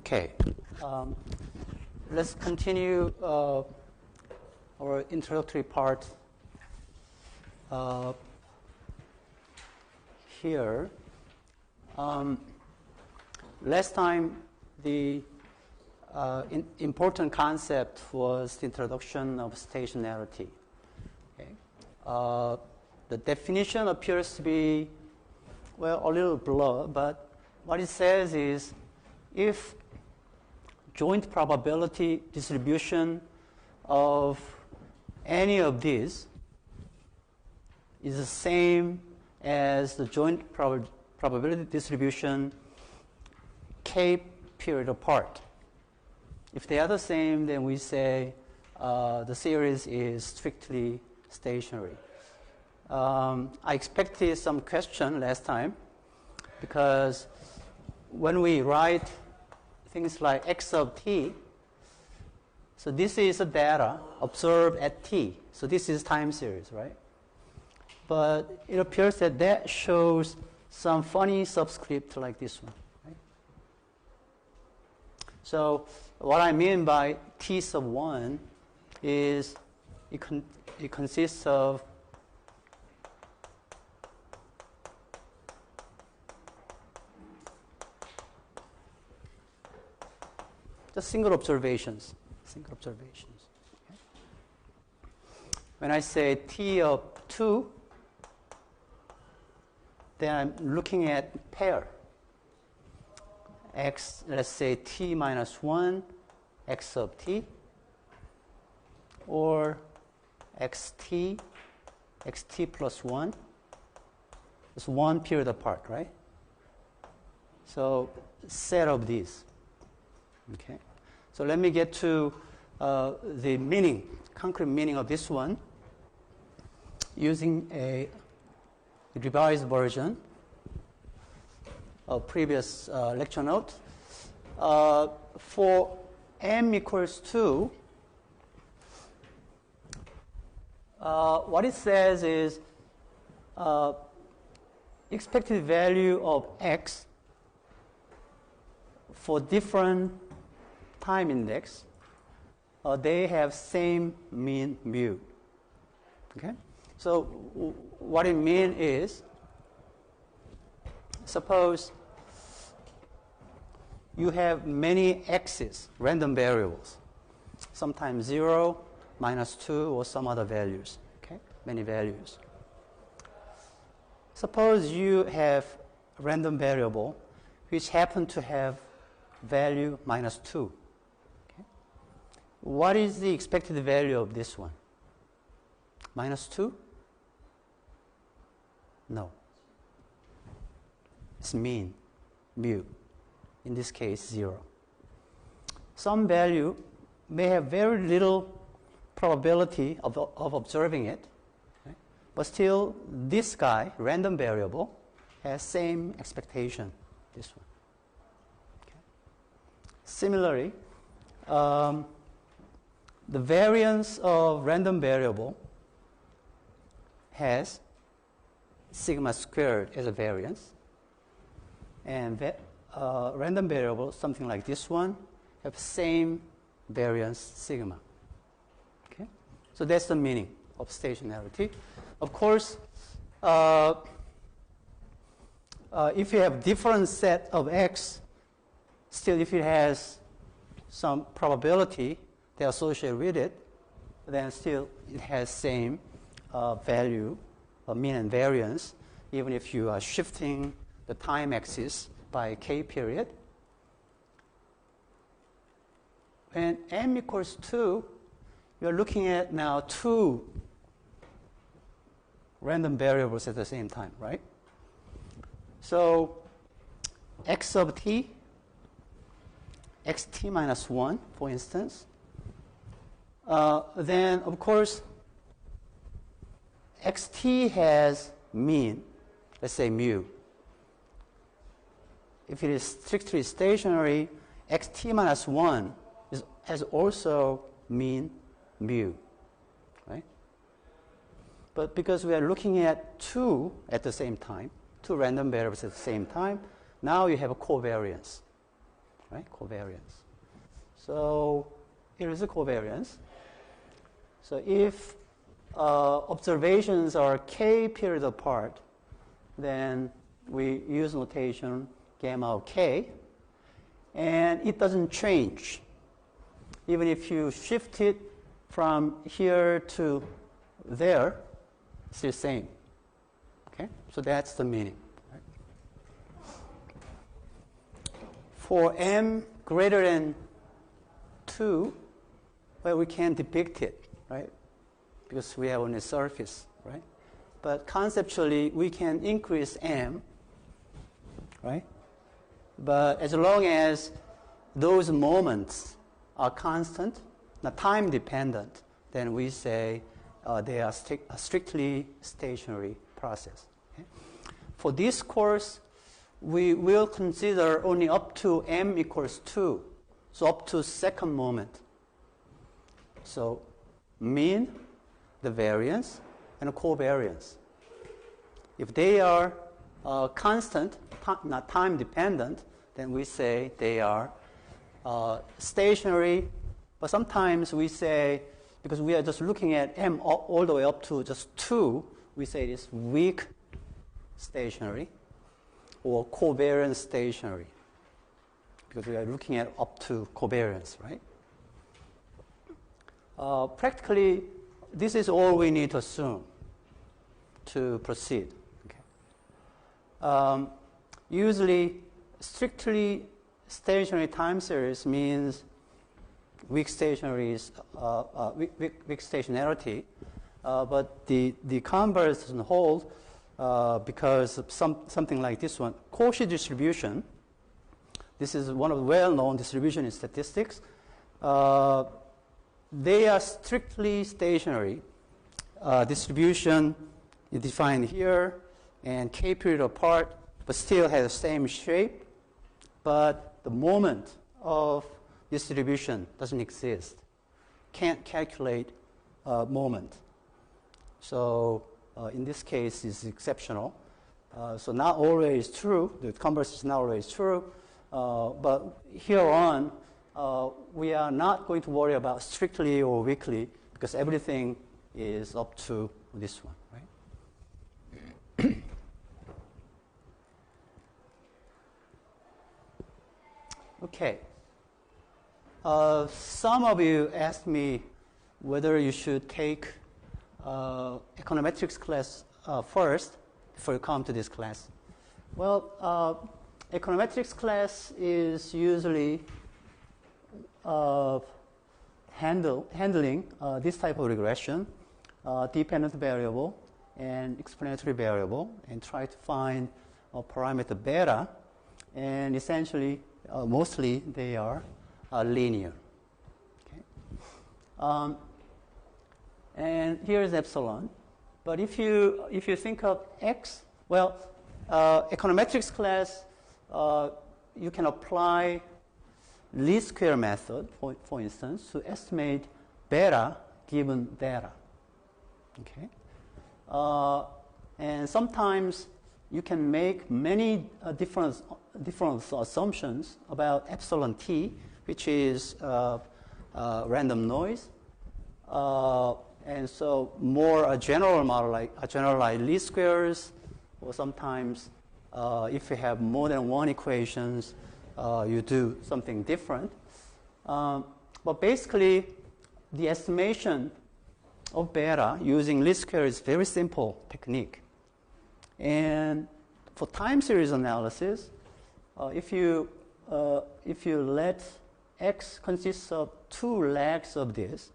Okay, let's continue our introductory part here. Last time, the important concept was the introduction of stationarity. Okay. The definition appears to be, well, a little blur, but what it says is if joint probability distribution of any of these is the same as the joint probability distribution k period apart. If they are the same, then we say the series is strictly stationary. I expected some question last time because when we write things like x of t, so this is the data observed at t. So this is time series, right? But it appears that that shows some funny subscript like this one. Right? So what I mean by t sub 1 is it consists of just single observations. Okay. When I say t of 2, then I'm looking at pair. X, let's say t minus 1, x of t, or xt plus 1. It's one period apart, right? So set of these. Okay, so let me get to the meaning, concrete meaning of this one using a revised version of previous lecture note. For m equals 2, what it says is expected value of x for different time index, they have same mean mu. Okay, so what it means is, suppose you have many x's, random variables, sometimes 0, -2, or some other values. Okay, many values. Suppose you have a random variable which happen to have value -2. What is the expected value of this one? -2? No. It's mean, mu. In this case, 0. Some value may have very little probability of observing it, right? But still, this guy, random variable, has same expectation, this one. Okay. Similarly, the variance of random variable has sigma squared as a variance, and random variable, something like this one, have same variance sigma. Okay, so that's the meaning of stationarity. Of course, if you have different set of x, still if it has some probability they associate with it, then still it has same value of mean and variance, even if you are shifting the time axis by k period. When m equals 2, you're looking at now 2 random variables at the same time, right? So x of t, xt minus 1, for instance, then, of course, xt has mean, let's say mu. If it is strictly stationary, xt minus 1 has also mean mu, right? But because we are looking at 2 at the same time, 2 random variables at the same time, now you have a covariance, right? Covariance. So here is a covariance. So if observations are k period apart, then we use notation gamma of k, and it doesn't change. Even if you shift it from here to there, it's the same. Okay? So that's the meaning. Right? For m greater than 2, well, we can depict it, right? Because we have only surface, right? But conceptually, we can increase m, right? But as long as those moments are constant, not time dependent, then we say they are a strictly stationary process. Okay? For this course, we will consider only up to m equals 2, so up to second moment. So mean, the variance, and covariance. If they are constant, not time dependent, then we say they are stationary. But sometimes we say, because we are just looking at m all the way up to just 2, we say it is weak stationary or covariant stationary, because we are looking at up to covariance, right? Practically, this is all we need to assume to proceed. Okay. Usually, strictly stationary time series means weak stationarity, but the converse doesn't hold because of something like this one. Cauchy distribution. This is one of the well-known distribution in statistics. They are strictly stationary. Distribution is defined here, and k period apart, but still has the same shape. But the moment of distribution doesn't exist. Can't calculate moment. So in this case, it's exceptional. So not always true. The converse is not always true. But here on, we are not going to worry about strictly or weakly, because everything is up to this one, right? Okay. Some of you asked me whether you should take econometrics class first before you come to this class. Well, econometrics class is usually handling this type of regression, dependent variable and explanatory variable, and try to find a parameter beta, and essentially, mostly they are linear. Okay. And here is epsilon. But if you think of x, well, econometrics class, you can apply least square method, for instance, to estimate beta given data. Okay. And sometimes you can make many different assumptions about epsilon t, which is random noise. And so more a general model, like a generalized least squares, or sometimes if you have more than one equations, you do something different. But basically, the estimation of beta using least square is very simple technique. And for time series analysis, if you let x consists of two legs of this,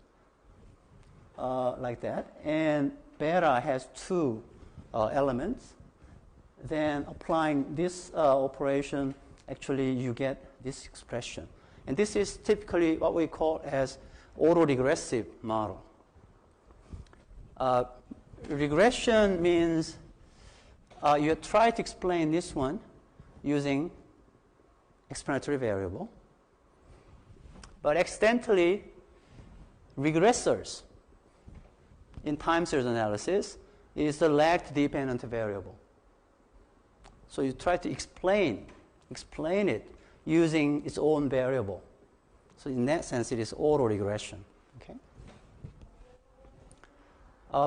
like that, and beta has two elements, then applying this operation, actually you get this expression. And this is typically what we call as autoregressive model. Regression means you try to explain this one using explanatory variable, but accidentally regressors in time series analysis is the lagged dependent variable. So you try to explain it using its own variable. So in that sense, it is autoregression. Okay.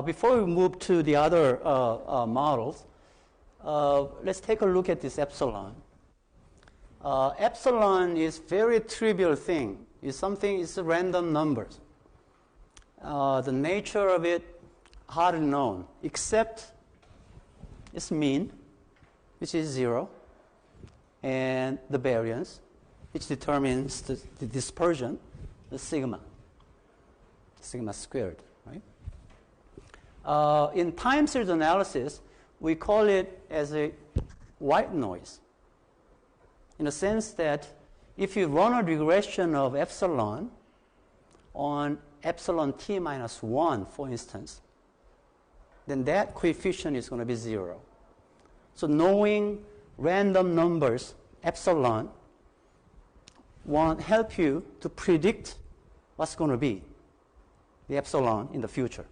Before we move to the other models, let's take a look at this epsilon. Epsilon is very trivial thing. It's random numbers. The nature of it hardly known, except its mean, which is 0, and the variance, which determines the dispersion, the sigma squared, right? In time series analysis, we call it as a white noise, in the sense that if you run a regression of epsilon on epsilon t minus 1, for instance, then that coefficient is going to be 0. So knowing random numbers, epsilon, won't help you to predict what's going to be the epsilon in the future.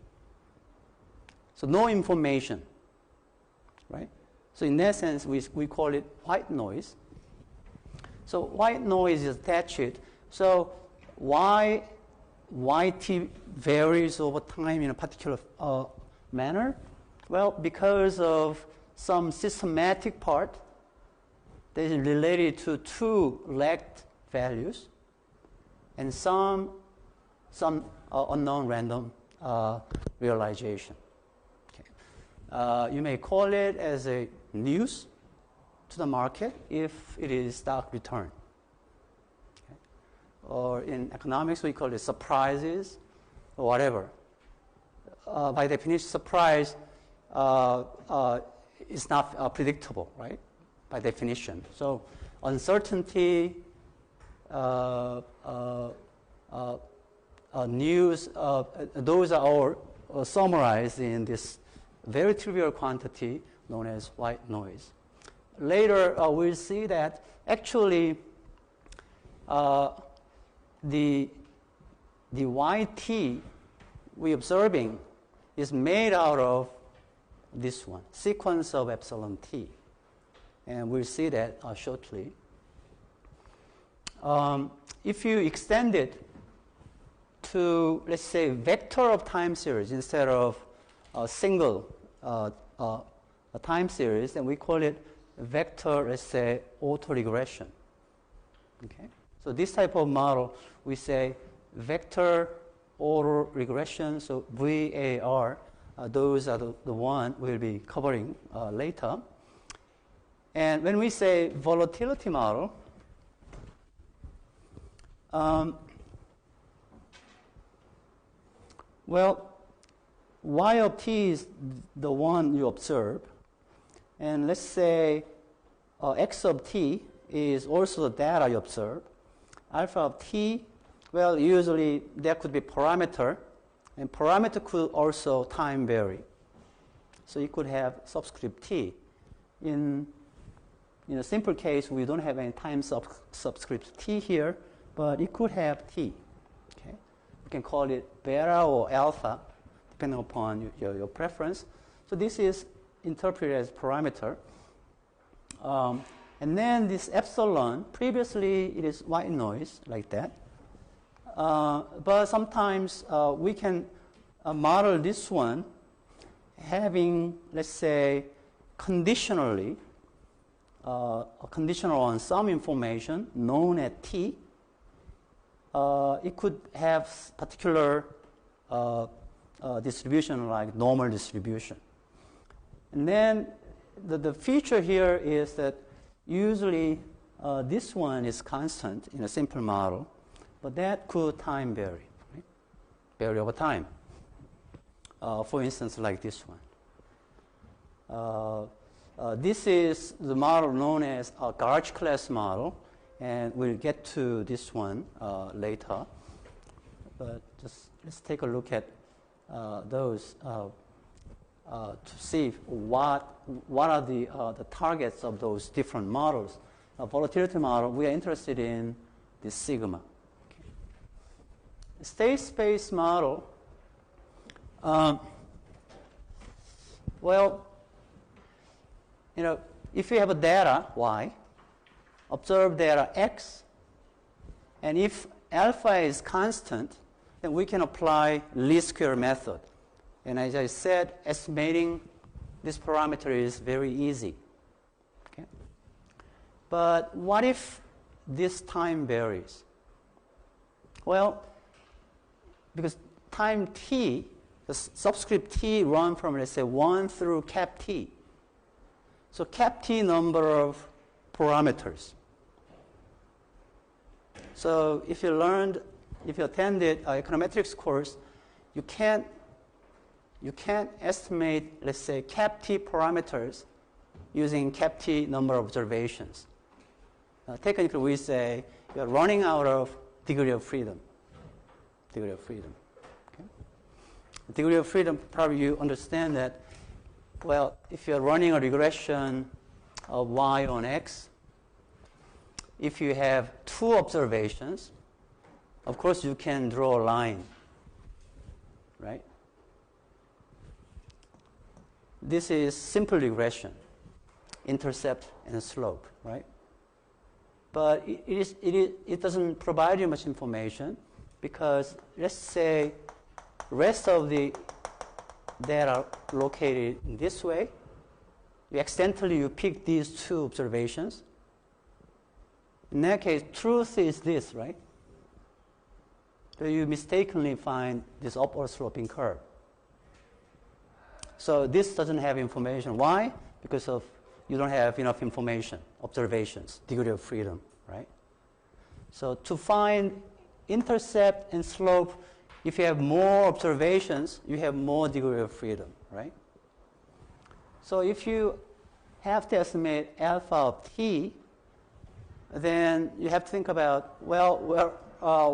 So no information, right? So in that sense, we call it white noise. So white noise is attached. So why yt varies over time in a particular manner? Well, because of some systematic part that is related to two lagged values and some unknown random realization. Okay. You may call it as a news to the market if it is stock return. Okay. Or in economics, we call it surprises or whatever. By definition, surprise is not predictable, right? By definition. So uncertainty, news, those are all summarized in this very trivial quantity known as white noise. Later, we'll see that actually the yt we're observing is made out of this one, sequence of epsilon t. And we'll see that shortly. If you extend it to, let's say, vector of time series instead of a single time series, then we call it vector, let's say, autoregression. Okay? So this type of model, we say vector autoregression, so VAR, those are the one we'll be covering later. And when we say volatility model, well, y of t is the one you observe, and let's say x of t is also the data you observe. Alpha of t, well, usually there could be parameter, and parameter could also time vary. So you could have subscript t. In a simple case, we don't have any time subscript t here, but it could have t. Okay? We can call it beta or alpha, depending upon your preference. So this is interpreted as parameter. And then this epsilon, previously it is white noise, like that. But sometimes we can model this one having, let's say, conditionally, conditional on some information known as t. It could have particular distribution like normal distribution. And then the feature here is that usually this one is constant in a simple model, but that could time vary, right? Vary over time. For instance, like this one. This is the model known as a gauge class model, and we'll get to this one later. But just let's take a look at those to see what are the targets of those different models. A volatility model, we are interested in the sigma. Okay. State space model. Well, if you have a data y, observed data x, and if alpha is constant, then we can apply least square method. And as I said, estimating this parameter is very easy. Okay? But what if this time varies? Well, because time t, the subscript t run from, let's say, 1 through cap t. So cap t number of parameters. So if you attended an econometrics course, you can't estimate, let's say, cap t parameters using cap t number of observations. Technically, we say you're running out of degree of freedom. Degree of freedom. Okay? Degree of freedom, probably you understand that, well, if you're running a regression of y on x, if you have 2 observations, of course you can draw a line, right? This is simple regression, intercept and slope, right? But it doesn't provide you much information because let's say rest of the data located in this way. Accidentally you pick these 2 observations. In that case, truth is this, right? So you mistakenly find this upward sloping curve. So this doesn't have information. Why? Because of you don't have enough information, observations, degree of freedom, right? So to find intercept and slope, if you have more observations, you have more degree of freedom, right? So if you have to estimate alpha of t, then you have to think about, well,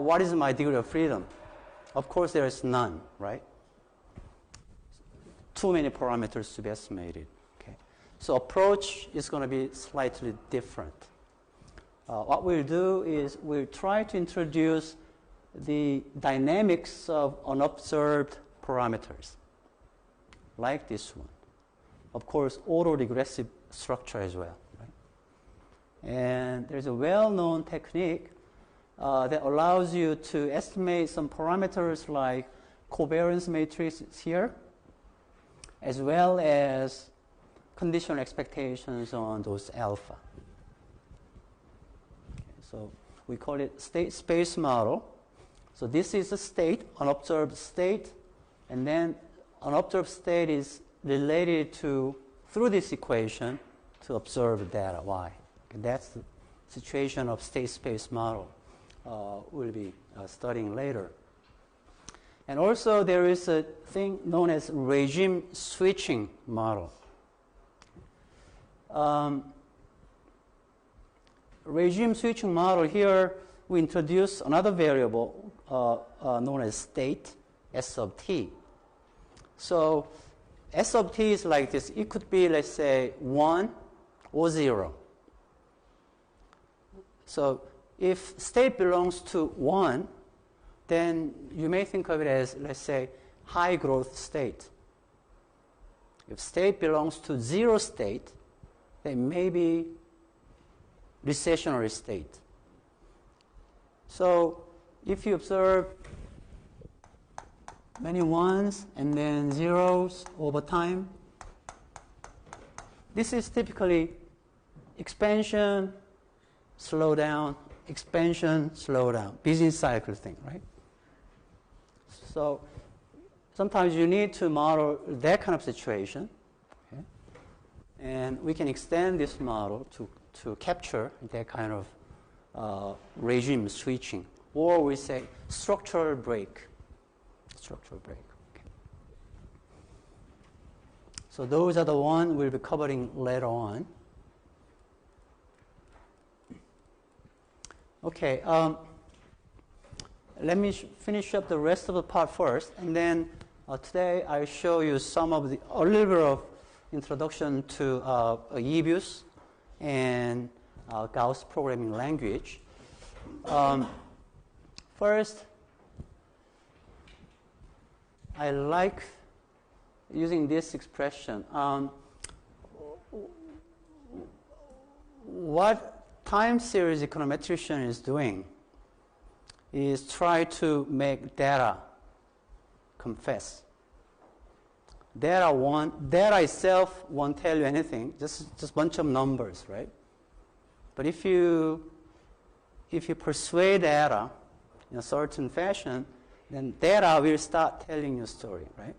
what is my degree of freedom? Of course, there is none, right? Too many parameters to be estimated. Okay? So approach is going to be slightly different. What we'll do is we'll try to introduce the dynamics of unobserved parameters, like this one. Of course, autoregressive structure as well. And there's a well-known technique that allows you to estimate some parameters like covariance matrices here, as well as conditional expectations on those alpha. Okay, so we call it state space model. So this is a state, unobserved state, and then unobserved state is related to, through this equation, to observed data, y. And that's the situation of state space model we'll be studying later. And also there is a thing known as regime switching model. Regime switching model, here we introduce another variable known as state, S sub t. So S sub t is like this. It could be, let's say, 1 or 0. So if state belongs to 1, then you may think of it as, let's say, high growth state. If state belongs to 0 state, then maybe recessionary state. So if you observe many ones and then zeros over time, this is typically expansion, slow down, expansion, slow down, business cycle thing, right? So sometimes you need to model that kind of situation, okay? And we can extend this model to capture that kind of regime switching, or we say structural break. Structural break. Okay. So those are the ones we'll be covering later on. Okay, let me finish up the rest of the part first, and then today I'll show you a little bit of introduction to Eviews and Gauss programming language. First, I like using this expression. What time series econometrician is doing is try to make data confess. Data itself won't tell you anything, just a bunch of numbers, right? But if you persuade data in a certain fashion, then data will start telling you a story, right?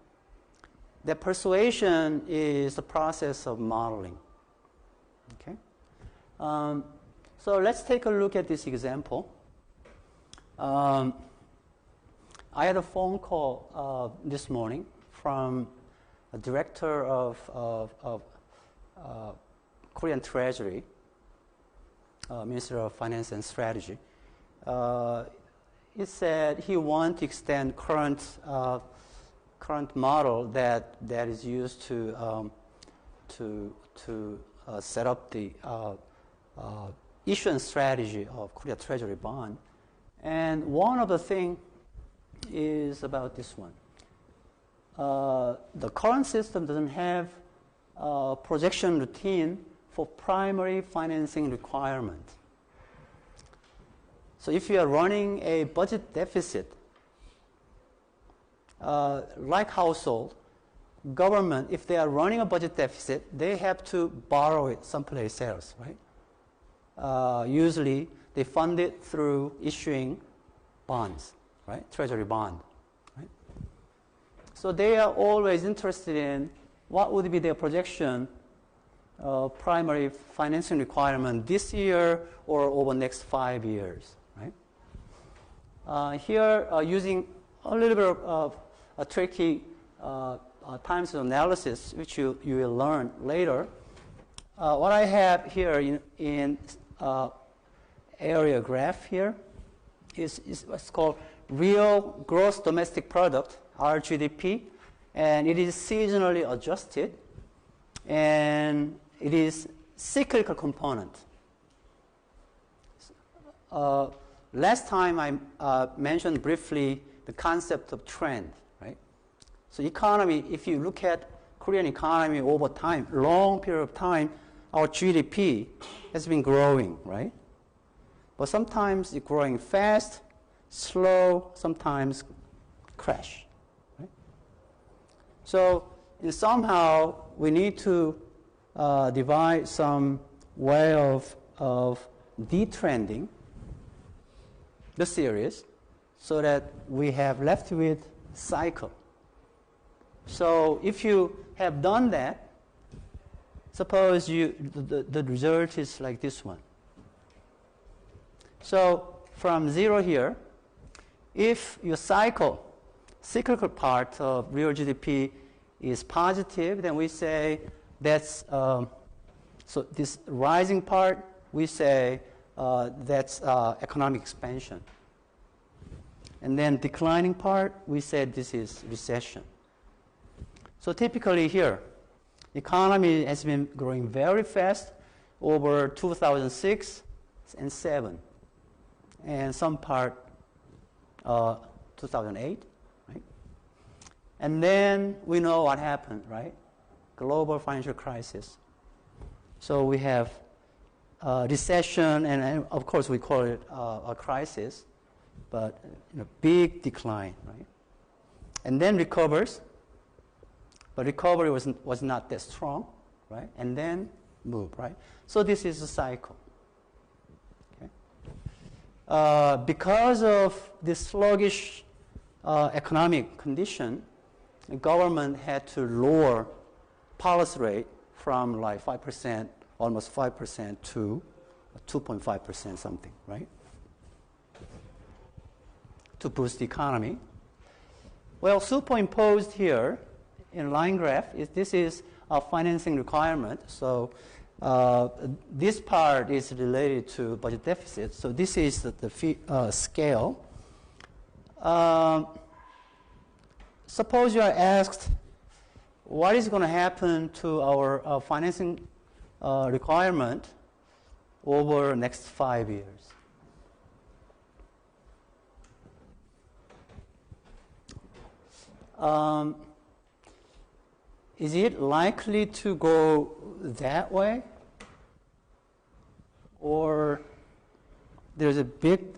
That persuasion is the process of modeling. Okay? So let's take a look at this example. I had a phone call this morning from a director of Korean Treasury, Minister of Finance and Strategy. He said he wants to extend current model that is used to set up the issuance strategy of Korea Treasury bond. And one of the things is about this one. The current system doesn't have a projection routine for primary financing requirement. So if you are running a budget deficit, like household, government, if they are running a budget deficit, they have to borrow it someplace else, right? Usually, they fund it through issuing bonds, right? Treasury bond, right? So they are always interested in what would be their projection of primary financing requirement this year or over the next 5 years, right? Here, using a little bit of a tricky time series analysis, which you will learn later. What I have here in area graph here is what's called real gross domestic product, RGDP, and it is seasonally adjusted, and it is cyclical component. Last time I mentioned briefly the concept of trend, right? So economy, if you look at Korean economy over time, long period of time, our GDP has been growing, right? But sometimes it's growing fast, slow, sometimes crash, right? So somehow we need to devise some way of detrending the series so that we have left with cycle. So if you have done that, suppose the result is like this one. So from 0 here, if your cyclical part of real GDP is positive, then we say that's, so this rising part, we say that's economic expansion. And then declining part, we said this is recession. So typically here, economy has been growing very fast over 2006 and 7, and some part 2008, right? And then we know what happened, right? Global financial crisis. So we have recession, and of course we call it a crisis, but big decline, right? And then recovers, but recovery was not that strong, right? And then move, right? So this is a cycle. Okay? Because of this sluggish economic condition, the government had to lower policy rate from like 5%, almost 5% to 2.5% something, right? To boost the economy. Well, superimposed here in line graph this is a financing requirement. So this part is related to budget deficit. So this is the scale. Suppose you are asked, what is going to happen to our financing requirement over the next 5 years? Is it likely to go that way? or there's a big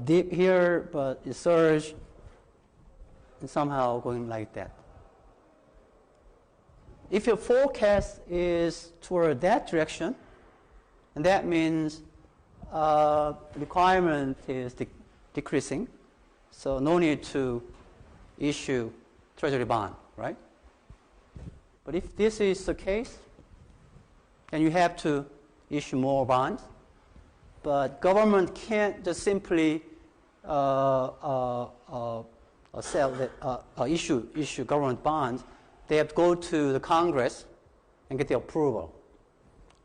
dip here, but it surge, and somehow going like that. If your forecast is toward that direction, and that means requirement is decreasing, so no need to issue treasury bond, right? But if this is the case, then you have to issue more bonds. But government can't just simply issue government bonds. They have to go to the Congress and get the approval,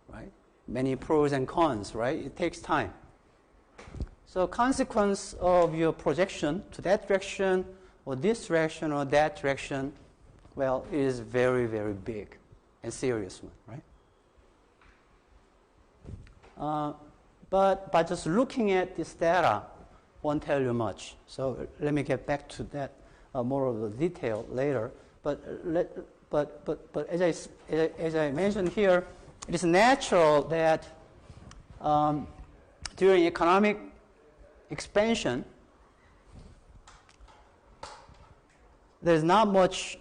right? Many pros and cons, right? It takes time. So consequence of your projection to that direction or this direction or that direction, well, it is very, very big and serious one, right? But by just looking at this data won't tell you much. So let me get back to that more of the detail later. But as I mentioned here, it is natural that during economic expansion, there's not much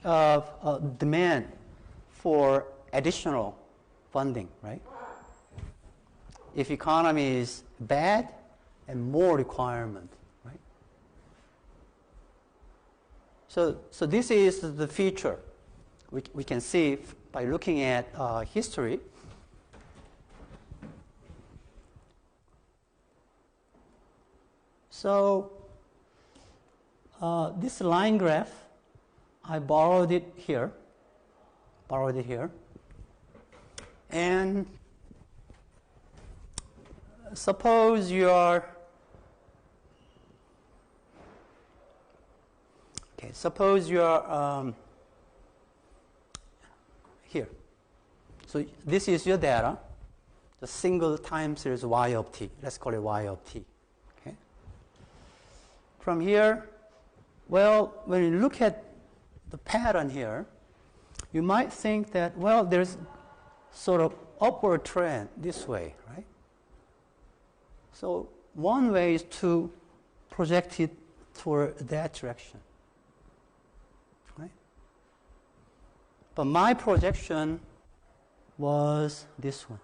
demand for additional funding, right? If economy is bad, and more requirement, right? So this is the feature we can see by looking at history. So this line graph, I borrowed it here, and suppose you are here. So this is your data, the single time series y of t. Let's call it y of t. Okay. From here, well, when you look at the pattern here, you might think that, well, there's sort of upward trend this way, right? So one way is to project it toward that direction, right? But my projection was this one.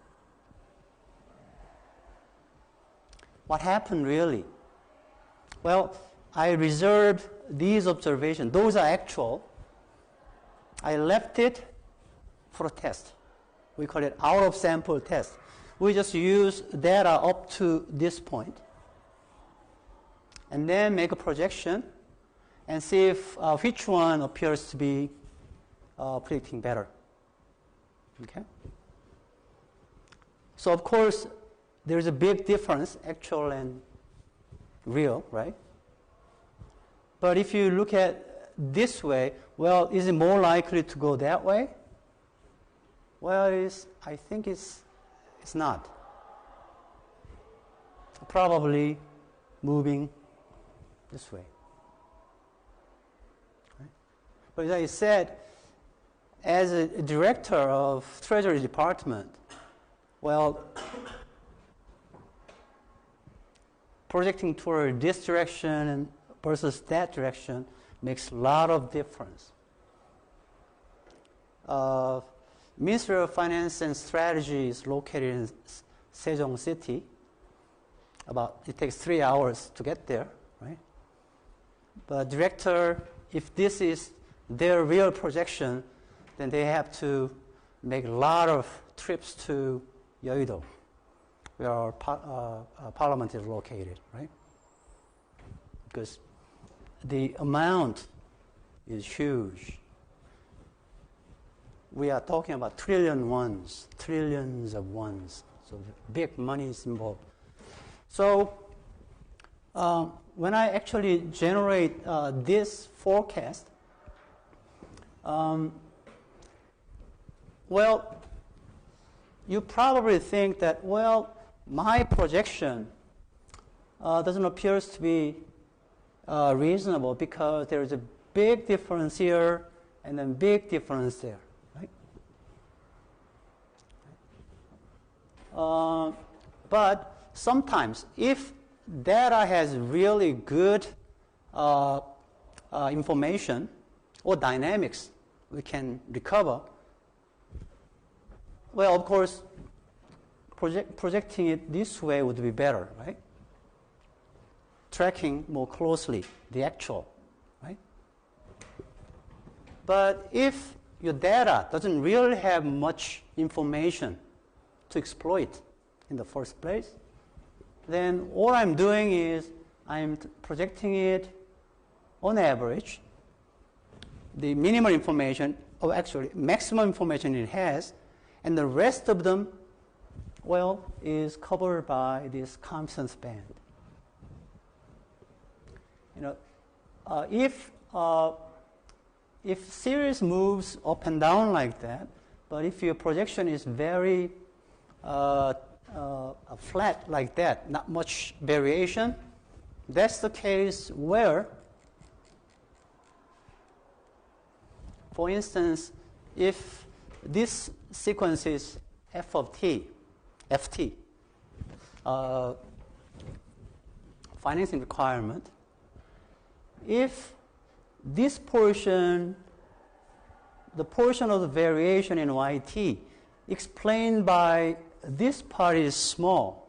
What happened really? Well, I reserved these observations. Those are actual. I left it for a test. We call it out of sample test. We just use data up to this point and then make a projection and see if which one appears to be predicting better. Okay? So of course, there's a big difference, actual and real, right? But if you look at this way, well, is it more likely to go that way? Well, I think it's not. Probably moving this way. Right? But as I said, as a director of Treasury Department, well, projecting toward this direction versus that direction makes a lot of difference. Ministry of Finance and Strategy is located in Sejong City. It takes 3 hours to get there, right? But director, if this is their real projection, then they have to make a lot of trips to Yeouido, where our parliament is located, right? Because the amount is huge. We are talking about trillions of ones. So big money is involved. So when I actually generate this forecast, well, you probably think that, well, my projection doesn't appear to be reasonable because there is a big difference here and then big difference there, right? But sometimes, if data has really good information or dynamics we can recover, well, of course, projecting it this way would be better, right? Tracking more closely the actual, right? But if your data doesn't really have much information to exploit in the first place, then all I'm doing is I'm projecting it on average, the minimal information, or actually maximum information it has, and the rest of them, well, is covered by this confidence band. You know, if series moves up and down like that, but if your projection is very flat like that, not much variation, that's the case where, for instance, if this sequence is f of t, ft, financing requirement, if this portion, the portion of the variation in yt explained by this part is small,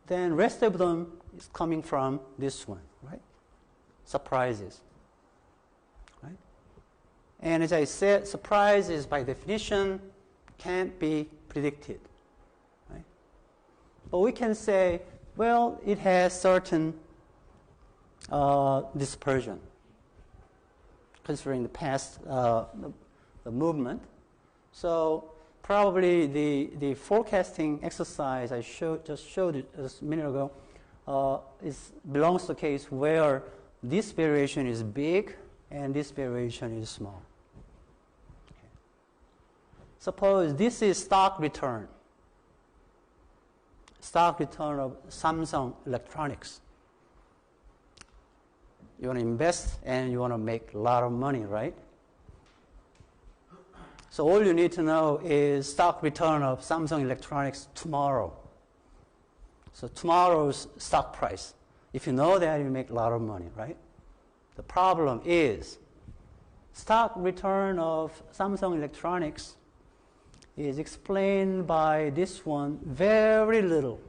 then rest of them is coming from this one, right? Surprises, right? And as I said, surprises by definition can't be predicted, right? But we can say, well, it has certain dispersion, considering the past the movement. So probably the forecasting exercise I just showed it a minute ago belongs to the case where this variation is big and this variation is small. Okay. Suppose this is stock return of Samsung Electronics. You want to invest and you want to make a lot of money, right? So all you need to know is stock return of Samsung Electronics tomorrow. So tomorrow's stock price. If you know that, you make a lot of money, right? The problem is stock return of Samsung Electronics is explained by this one very little,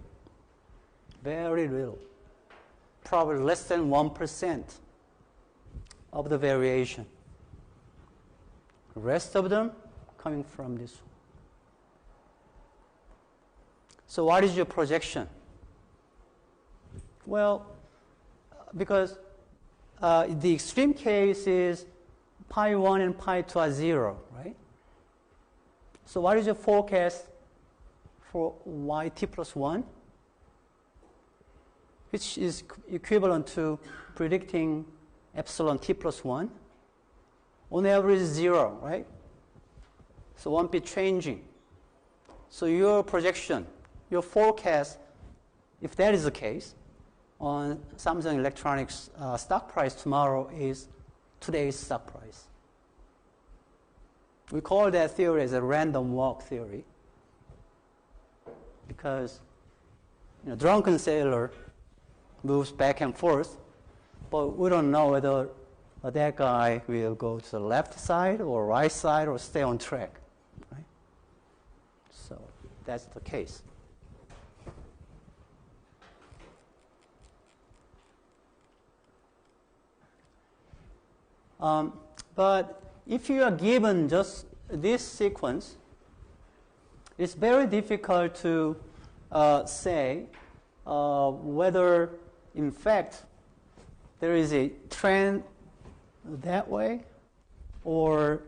probably less than 1% of the variation. The rest of them coming from this one. So what is your projection? Well, because the extreme case is pi 1 and pi 2 are 0, right? So what is your forecast for yt plus 1? Which is equivalent to predicting epsilon t plus 1. On average, 0, right? So won't be changing. So your projection, your forecast, if that is the case, on Samsung Electronics stock price tomorrow is today's stock price. We call that theory as a random walk theory because drunken sailor moves back and forth, but we don't know whether that guy will go to the left side or right side or stay on track, right? So that's the case. But if you are given just this sequence, it's very difficult to say whether, in fact, there is a trend that way or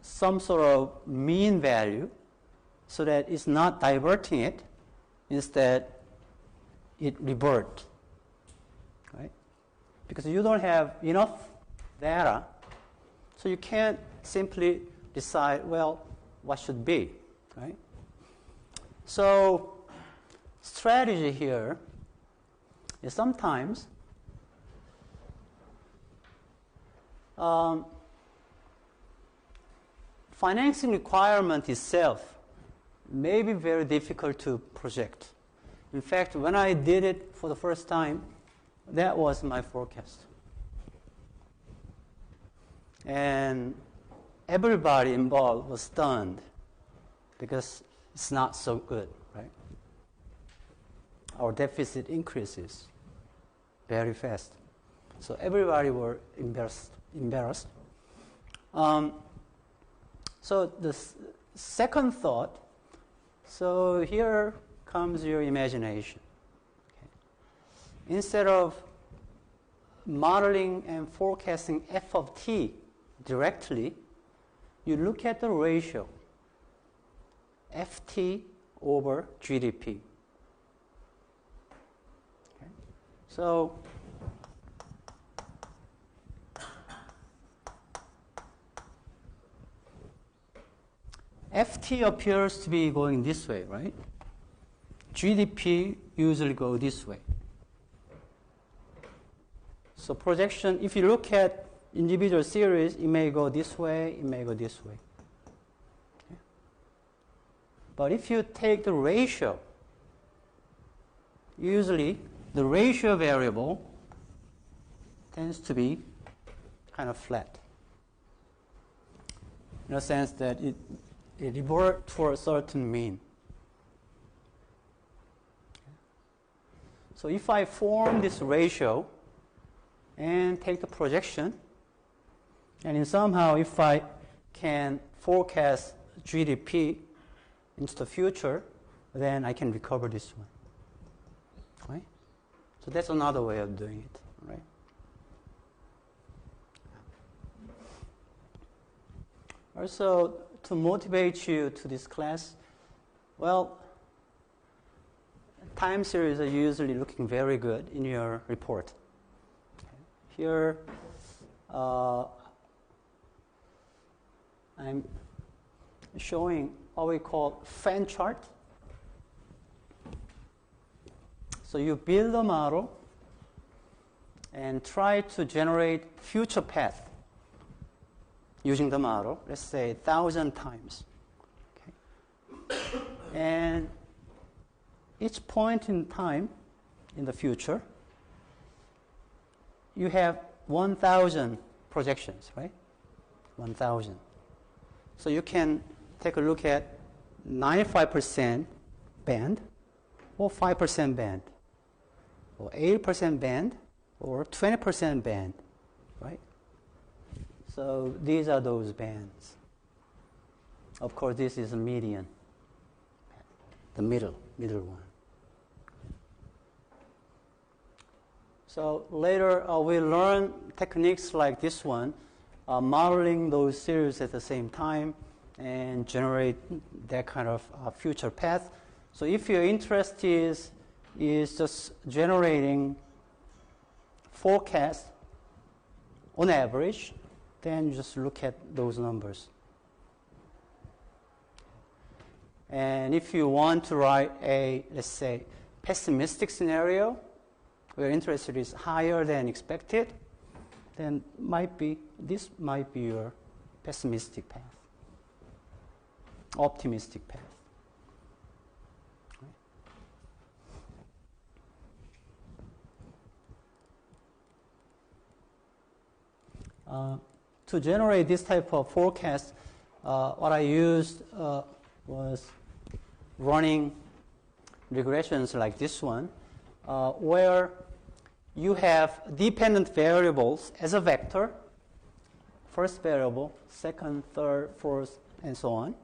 some sort of mean value so that it's not diverting it, instead it reverts, right? Because you don't have enough data, so you can't simply decide, well, what should be, right? So strategy here is sometimes financing requirement itself may be very difficult to project. In fact, when I did it for the first time, that was my forecast. And everybody involved was stunned because it's not so good, right? Our deficit increases very fast. So everybody were embarrassed. So the second thought, so here comes your imagination. Okay. Instead of modeling and forecasting f of t directly, you look at the ratio ft over GDP. Okay. So ft appears to be going this way, right? GDP usually go this way. So projection, if you look at individual series, it may go this way, it may go this way. Okay. But if you take the ratio, usually the ratio variable tends to be kind of flat. In a sense that it reverts to a certain mean. So if I form this ratio and take the projection, and somehow if I can forecast GDP into the future, then I can recover this one. Right? So that's another way of doing it. Right? Also, to motivate you to this class, well, time series are usually looking very good in your report. Here, I'm showing what we call fan chart. So you build a model and try to generate future path using the model, let's say 1,000 times. Okay. And each point in time in the future, you have 1,000 projections, right? 1,000. So you can take a look at 95% band, or 5% band, or 80% band, or 20% band, right? So these are those bands. Of course, this is a median, the middle one. So later we'll learn techniques like this one, modeling those series at the same time and generate that kind of future path. So if your interest is just generating forecast on average, then you just look at those numbers. And if you want to write a, let's say, pessimistic scenario, where interest rate is higher than expected, then this might be your pessimistic path, optimistic path. To generate this type of forecast, what I used was running regressions like this one, where you have dependent variables as a vector, first variable, second, third, fourth, and so on.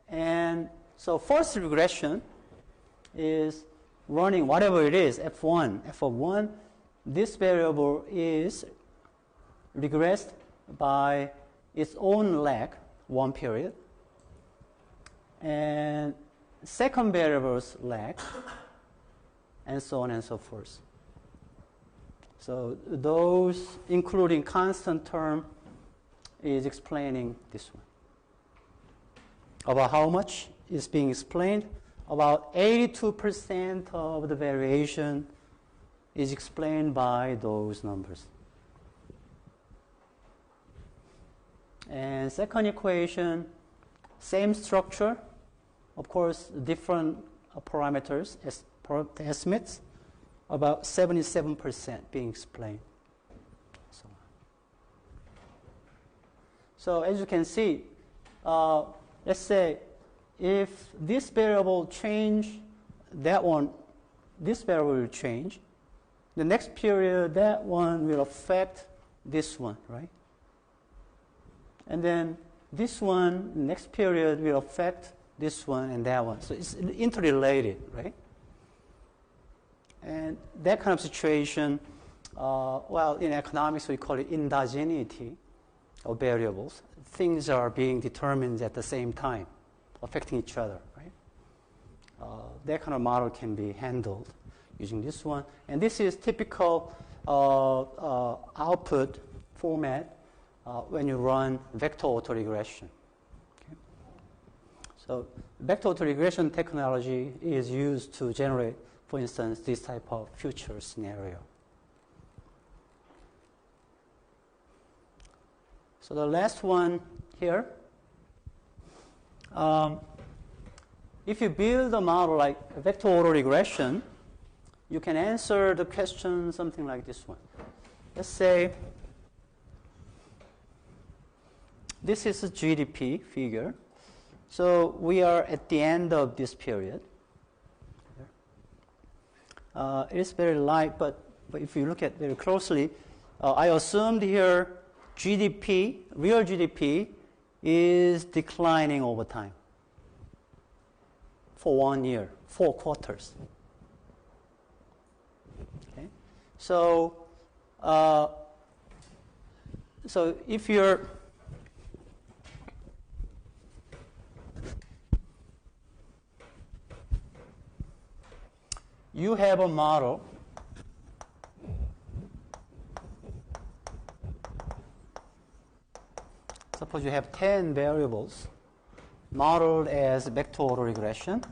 And so first regression is running whatever it is, f1, f of 1. This variable is regressed by its own lag, 1 period. And second variable's lag, and so on and so forth. So those, including constant term, is explaining this one. About how much is being explained? About 82% of the variation is explained by those numbers. And second equation, Same structure, of course, different parameters, estimates, about 77% being explained. So as you can see, let's say if this variable change, this variable will change. The next period, that one will affect this one, right? And then this one, next period, will affect this one and that one. So it's interrelated, right? And that kind of situation, well, in economics, we call it endogeneity of variables. Things are being determined at the same time, affecting each other, right? That kind of model can be handled using this one. And this is typical output format when you run vector autoregression. Okay? So vector autoregression technology is used to generate, for instance, this type of future scenario. So the last one here, if you build a model like vector autoregression, you can answer the question something like this one. Let's say this is a GDP figure. So we are at the end of this period. It is very light, but if you look at very closely, I assumed here GDP, real GDP, is declining over time for 1 year, 4 quarters. Okay, so if you have a model suppose you have 10 variables modeled as vector autoregression.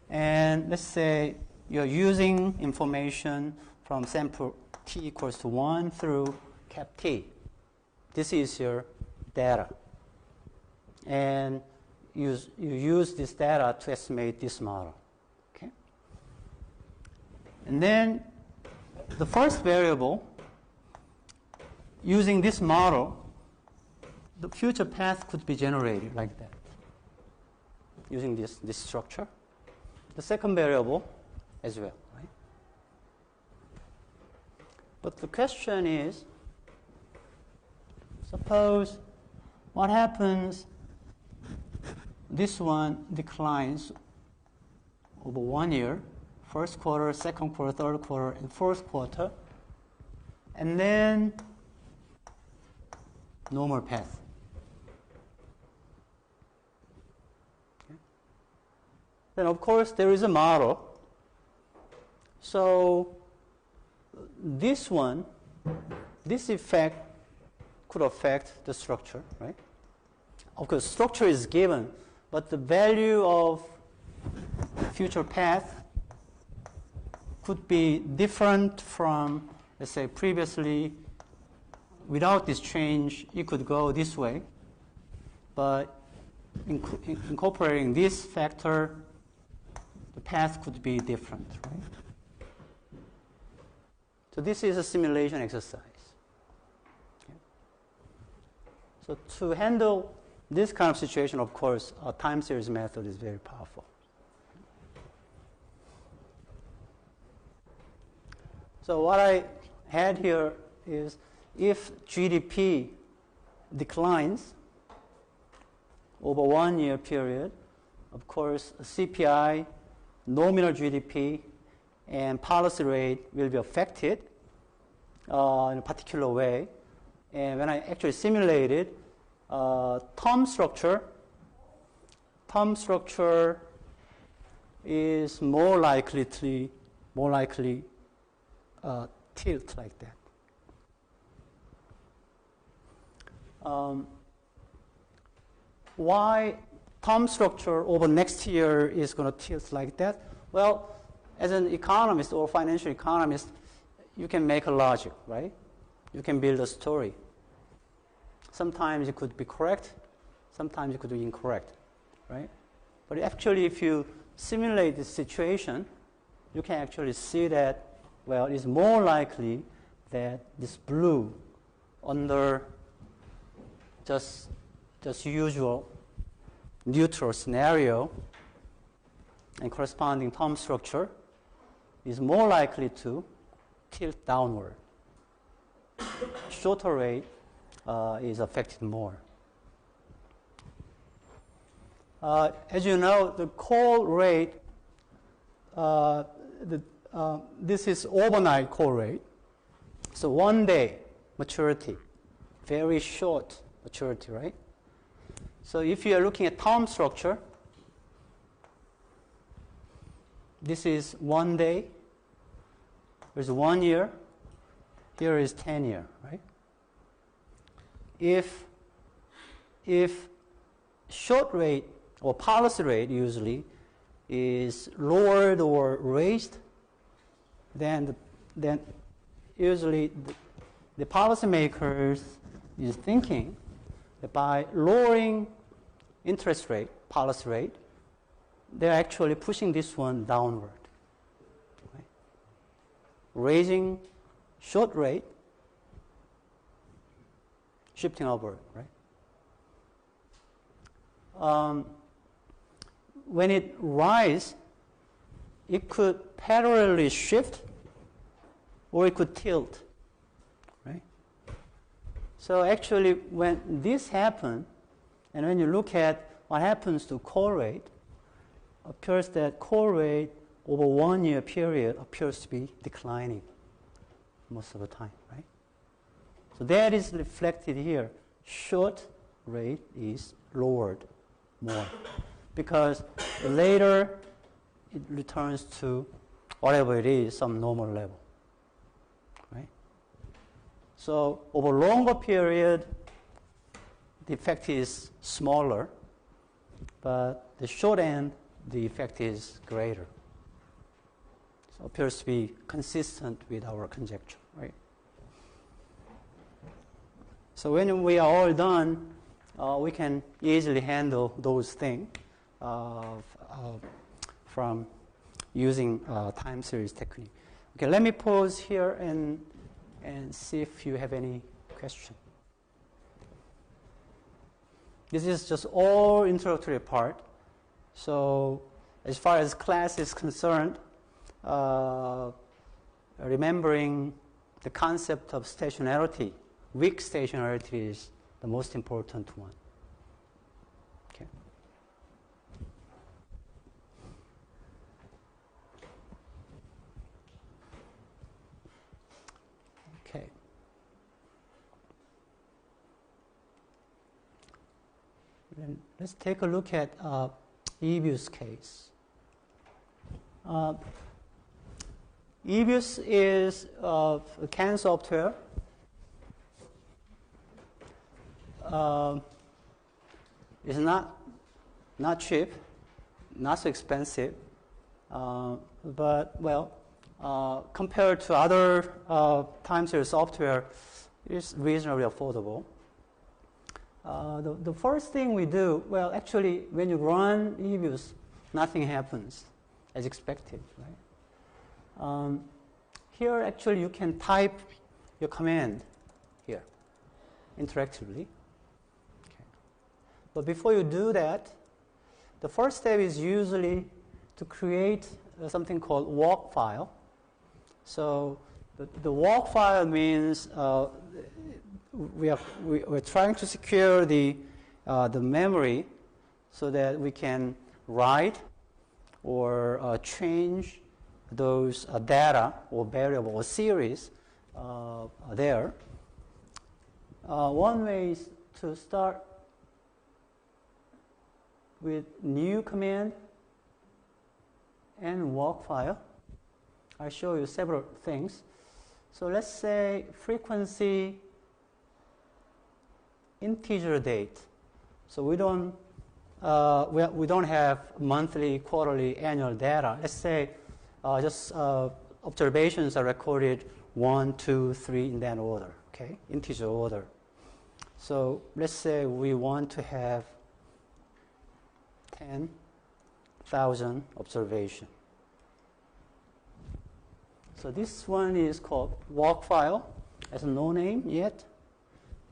And let's say you're using information from sample t equals to 1 through cap t. This is your data. And you use this data to estimate this model. Okay? And then the first variable, using this model, the future path could be generated like that, using this structure. The second variable as well, right? But the question is, suppose what happens, this one declines over 1 year, first quarter, second quarter, third quarter, and fourth quarter, and then no more path. Okay. Then of course there is a model. So this one, this effect could affect the structure, right? Of course structure is given, but the value of future path could be different from, let's say, previously. Without this change, it could go this way, but incorporating this factor, the path could be different, right? So this is a simulation exercise. Okay. So to handle this kind of situation, of course, a time series method is very powerful. So what I had here is, if GDP declines over 1 year period, of course, CPI, nominal GDP, and policy rate will be affected in a particular way. And when I actually simulated term structure is more likely tilt like that. Why term structure over next year is going to tilt like that? Well, as an economist or financial economist, you can make a logic, right? You can build a story. Sometimes it could be correct, sometimes it could be incorrect, right? But actually, if you simulate the situation, you can actually see that, well, it's more likely that this blue under just usual neutral scenario and corresponding term structure is more likely to tilt downward. Shorter rate is affected more. As you know, the call rate, this is overnight call rate. So 1 day maturity, very short maturity, right? So if you are looking at term structure, this is 1 day, there's 1 year, here is 10 year, right? If short rate or policy rate usually is lowered or raised, then usually the policymakers is thinking that by lowering interest rate, policy rate, they're actually pushing this one downward. Right? Raising short rate, shifting upward, right? When it rises, it could parallelly shift or it could tilt, right? So actually when this happens, and when you look at what happens to call rate, appears that call rate over 1 year period appears to be declining most of the time, right? So that is reflected here. Short rate is lowered more because later it returns to whatever it is, some normal level, right? So over longer period, the effect is smaller, but the short end, the effect is greater. So it appears to be consistent with our conjecture, right? So when we are all done, we can easily handle those things from using time series technique. Okay, let me pause here and see if you have any question. This is just all introductory part. So as far as class is concerned, remembering the concept of stationarity, weak stationarity is the most important one. Okay. Okay. Then let's take a look at Eviews case. Eviews is a CAN software. It's not cheap, not so expensive, but well, compared to other time series software, it's reasonably affordable. The first thing we do, well, actually, when you run Eviews, nothing happens as expected, right? Here, actually, you can type your command here interactively. Okay. But before you do that, the first step is usually to create something called walk file. So the walk file means we're trying to secure the memory so that we can write or change those data or variable or series there. One way is to start with new command and walk file. I'll show you several things. So let's say frequency integer date. So we don't have monthly, quarterly, annual data. Let's say just observations are recorded 1, 2, 3 in that order. Okay, integer order. So let's say we want to have 10,000 observation. So this one is called walk file, as no name yet.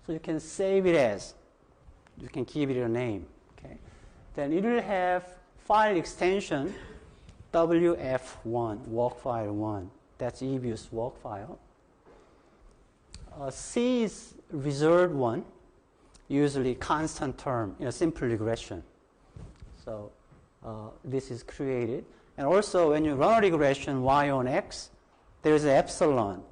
So you can save it as, you can give it a name. Okay. Then it will have file extension WF1, walk file 1. That's Eviews walk file. C is reserved one, usually constant term in a simple regression. So this is created. And also when you run a regression y on x, there is an epsilon,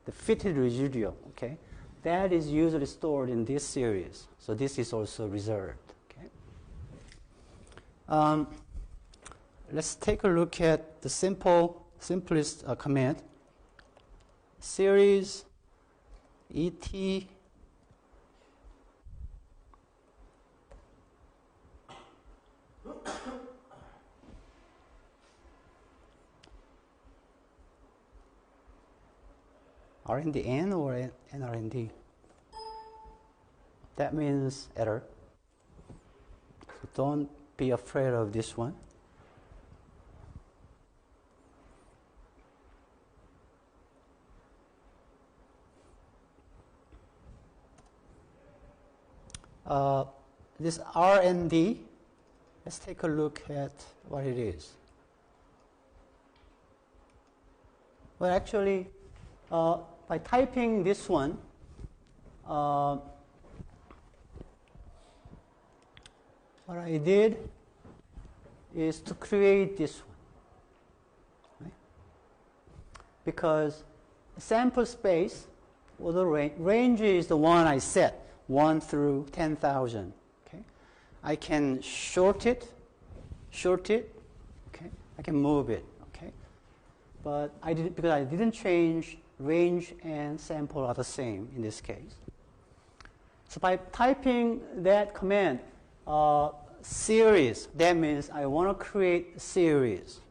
the fitted residual. Okay, that is usually stored in this series. So this is also reserved. Okay. Let's take a look at the simplest command. Series et RNDN or NRND? That means error. So don't be afraid of this one. This RND, let's take a look at what it is. Well, actually, by typing this one, what I did is to create this one. Right? Because sample space, or the range is the one I set, 1 through 10,000. Okay? I can short it, okay? I can move it, okay? But because I didn't change, range and sample are the same in this case. So by typing that command, series, that means I want to create a series.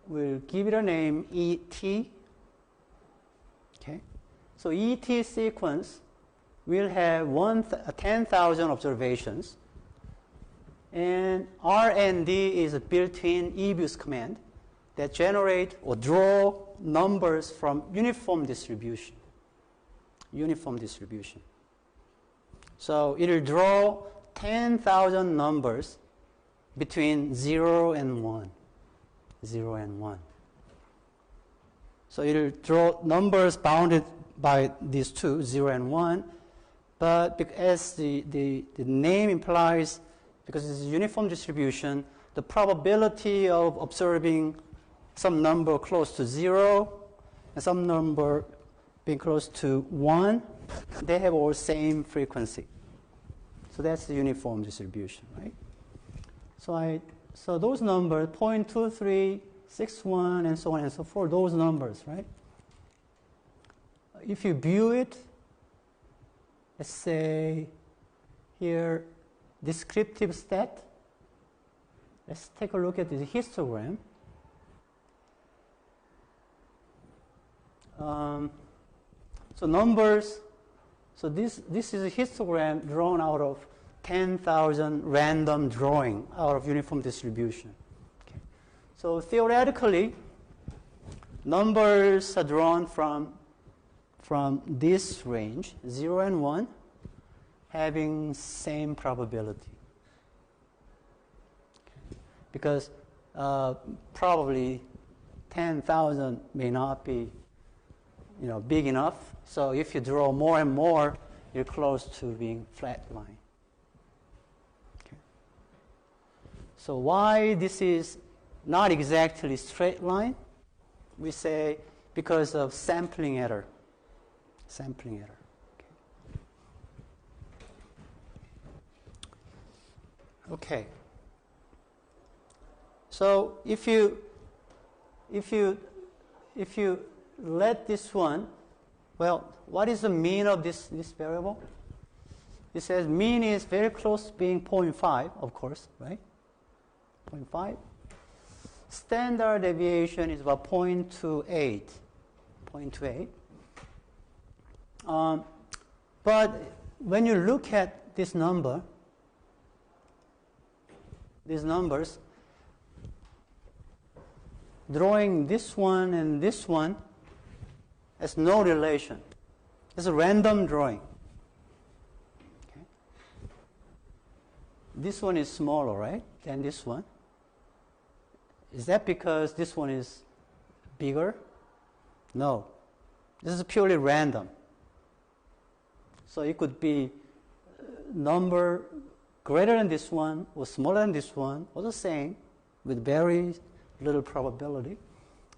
We'll give it a name ET. Okay. So ET sequence will have 10,000 observations, and RND is a built-in Eviews command that generate or draw numbers from uniform distribution. So it will draw 10,000 numbers between 0 and 1. So it will draw numbers bounded by these two, 0 and 1. But as the name implies, because it's a uniform distribution, the probability of observing some number close to 0 and some number being close to 1, they have all same frequency. So that's the uniform distribution, right? So those numbers, 0.23, 61, and so on and so forth, those numbers, right? If you view it, let's say here, descriptive stat, let's take a look at the histogram. So numbers, so this is a histogram drawn out of 10,000 random drawing out of uniform distribution. Okay. So theoretically, numbers are drawn from this range, 0 and 1, having same probability. Okay. Because probably 10,000 may not be big enough. So if you draw more and more, you're close to being flat line. Okay. So why this is not exactly straight line? We say because of sampling error. Okay. Okay. So if you let this one, well, what is the mean of this variable? It says mean is very close to being 0.5, of course, right? 0.5. Standard deviation is about 0.28. But when you look at this number, these numbers, drawing this one and this one has no relation. It's a random drawing. Okay. This one is smaller, right, than this one. Is that because this one is bigger? No. This is purely random. So it could be number greater than this one or smaller than this one or the same with very little probability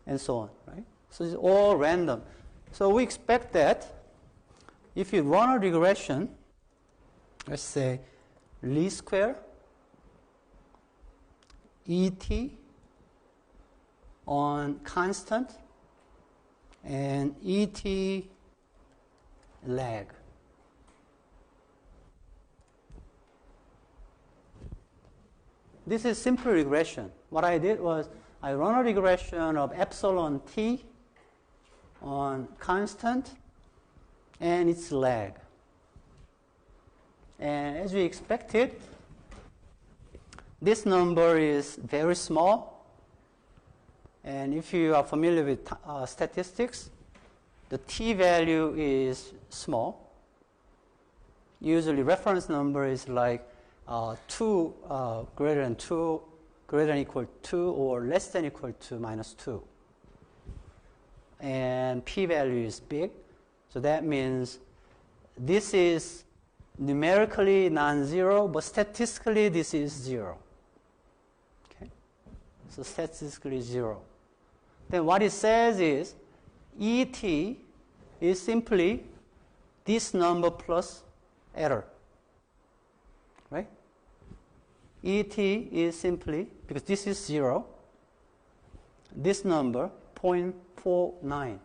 and so on, right? So it's all random. So we expect that if you run a regression, let's say least square ET on constant and ET lag. This is simple regression. What I did was I run a regression of epsilon t on constant and its lag. And as we expected, this number is very small. And if you are familiar with statistics, the t value is small. Usually reference number is like 2 greater than 2, greater than equal to, or less than equal to minus 2. And p-value is big, so that means this is numerically non-zero, but statistically this is 0. Okay? So statistically 0. Then what it says is ET is simply this number plus error. Right? ET is simply, because this is 0, this number 0.49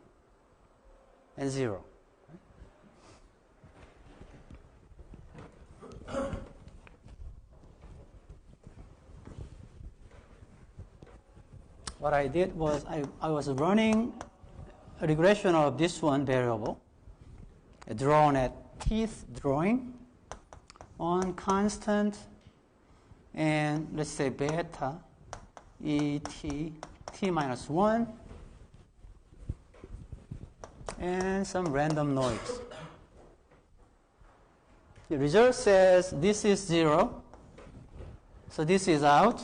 and 0. Right? What I did was I was running a regression of this one variable drawn at tth drawing on constant and let's say beta et t minus 1 and some random noise. The result says this is 0, so this is out,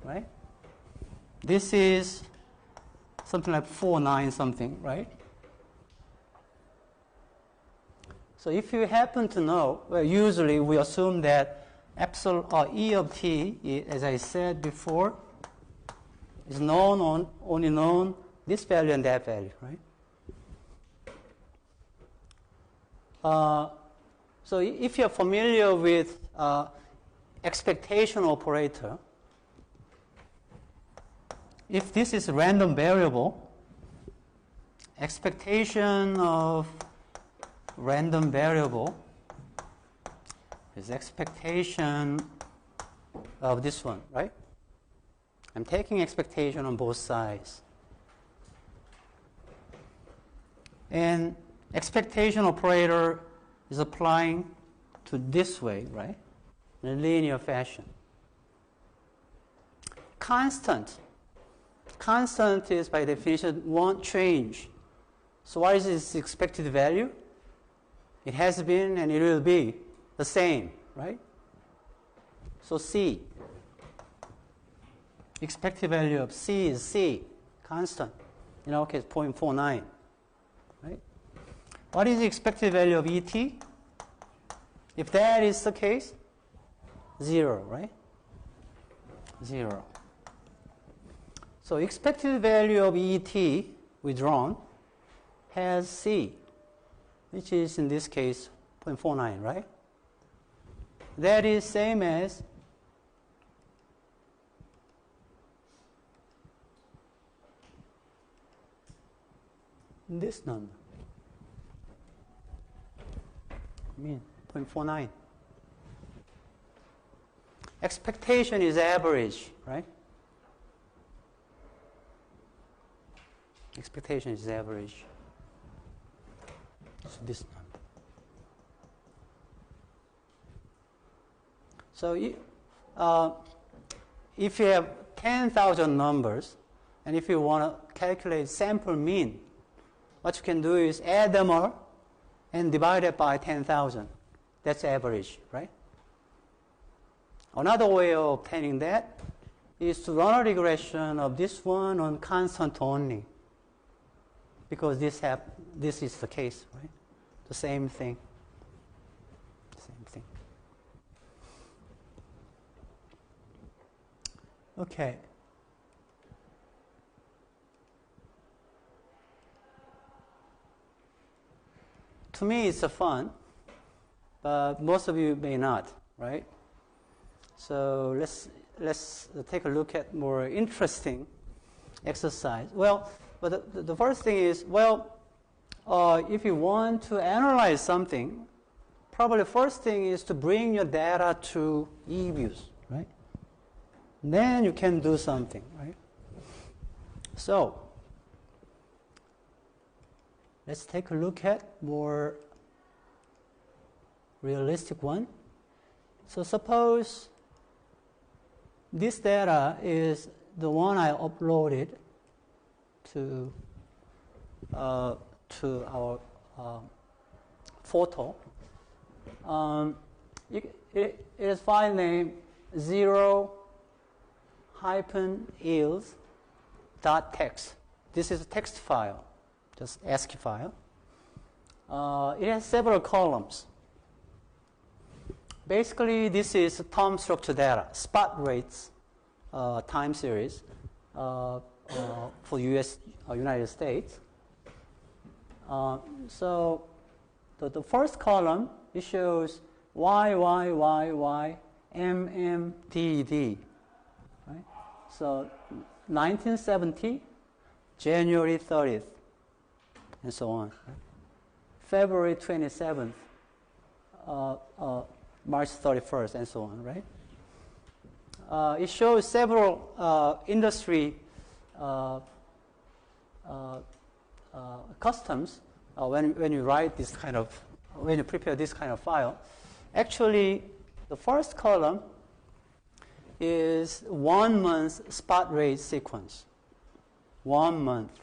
right? This is something like 4.9 something, right? So if you happen to know, well, usually we assume that epsilon or E of t, as I said before, is known only known this value and that value, right? So if you're familiar with expectation operator, if this is a random variable, expectation of random variable is expectation of this one, right? I'm taking expectation on both sides. And expectation operator is applying to this way, right? In a linear fashion. Constant is by definition won't change. So what is its expected value? It has been and it will be the same, right? So C. Expected value of C is C, constant. In our case, 0.49, right? What is the expected value of ET? If that is the case, 0, right? 0. So expected value of ET withdrawn has C, which is in this case 0.49, right? That is same as this number. I mean 0.49. Expectation is average, right? Expectation is average. So this number. So if you have 10,000 numbers, and if you want to calculate sample mean, what you can do is add them all and divide it by 10,000. That's average, right? Another way of obtaining that is to run a regression of this one on constant only, because this is the case, right? The same thing. Same thing. Okay. To me, it's fun, but most of you may not, right? So let's take a look at more interesting exercise. Well, but the first thing is, well, if you want to analyze something, probably the first thing is to bring your data to Eviews, right? Then you can do something, right? So let's take a look at more realistic one. So suppose this data is the one I uploaded to our photo. It is file name 0-yields.txt. This is a text file, just ASCII file. It has several columns. Basically, this is term structure data, spot rates, time series for United States. So the first column, it shows Y, M, D, D. Right? So 1970, January 30th, and so on. Right? February 27th, March 31st, and so on, right? It shows several industry customs when you write this kind of, when you prepare this kind of file. Actually, the first column is 1 month spot rate sequence. 1 month.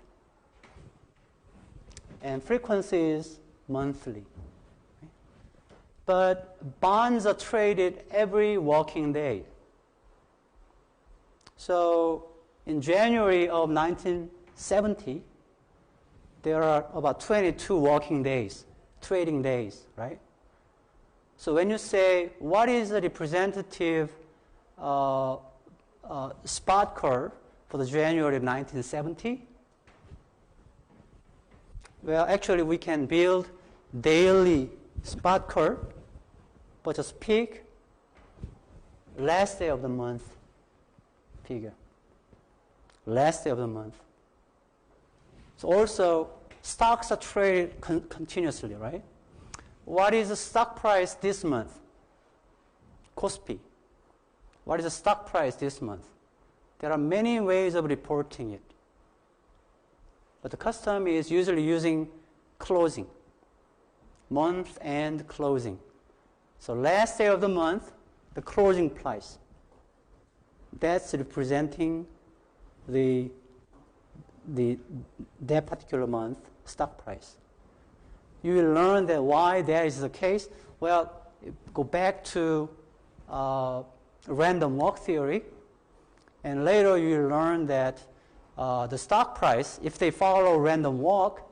And frequency is monthly. But bonds are traded every working day. So in January of 1970, there are about 22 working days, trading days, right? So when you say, what is the representative spot curve for the January of 1970? Well, actually, we can build daily spot curve, but just pick last day of the month figure. Last day of the month. So also, stocks are traded continuously, right? What is the stock price this month? KOSPI. What is the stock price this month? There are many ways of reporting it. But the custom is usually using closing. Month and closing. So last day of the month, the closing price. That's representing that particular month stock price. You will learn that why that is the case. Well, go back to random walk theory, and later you will learn that the stock price, if they follow random walk,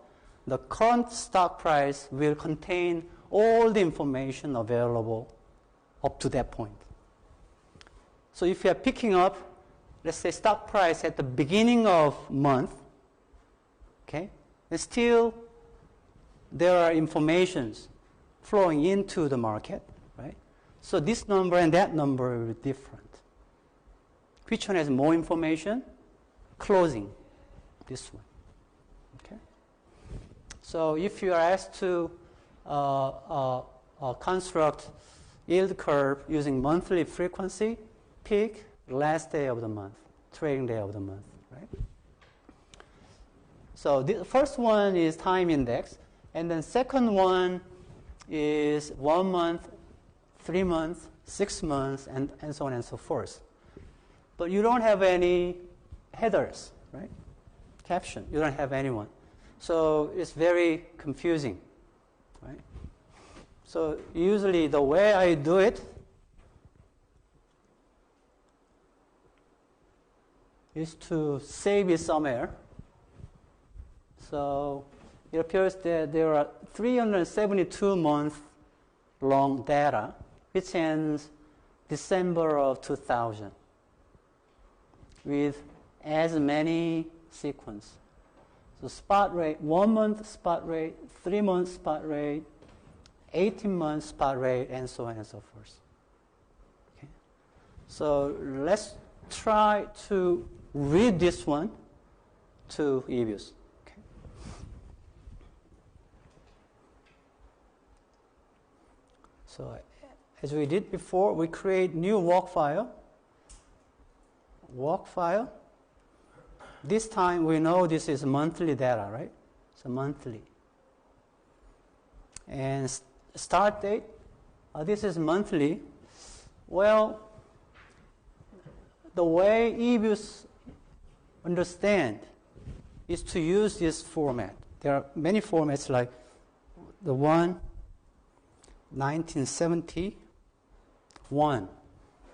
the current stock price will contain all the information available up to that point. So if you are picking up, let's say, stock price at the beginning of month, okay, and still there are informations flowing into the market, right? So this number and that number will be different. Which one has more information? Closing, this one. Okay. So if you are asked to construct yield curve using monthly frequency, pick last day of the month, trading day of the month, right? So the first one is time index, and then second one is 1 month, 3 months, 6 months, and so on and so forth. But you don't have any headers, right? Caption. You don't have anyone. So it's very confusing, right? So usually the way I do it is to save it somewhere. So it appears that there are 372 months long data, which ends December of 2000, with as many sequence. So spot rate, 1 month spot rate, 3 month spot rate, 18 month spot rate, and so on and so forth. Okay. So let's try to read this one to Eviews. Okay. So as we did before, we create new walk file. Walk file. This time we know this is monthly data, right? So monthly. And start date, this is monthly. Well, the way Eviews understand is to use this format. There are many formats like the one 1971.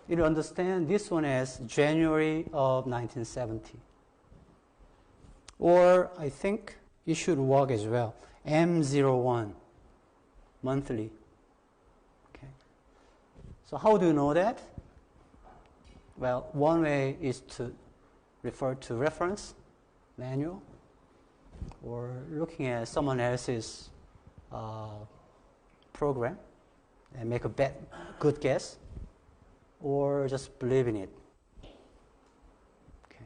You understand this one as January of 1970. Or I think it should work as well. M01, monthly. Okay. So how do you know that? Well, one way is to refer to reference manual, or looking at someone else's program and make a good guess, or just believe in it. Okay.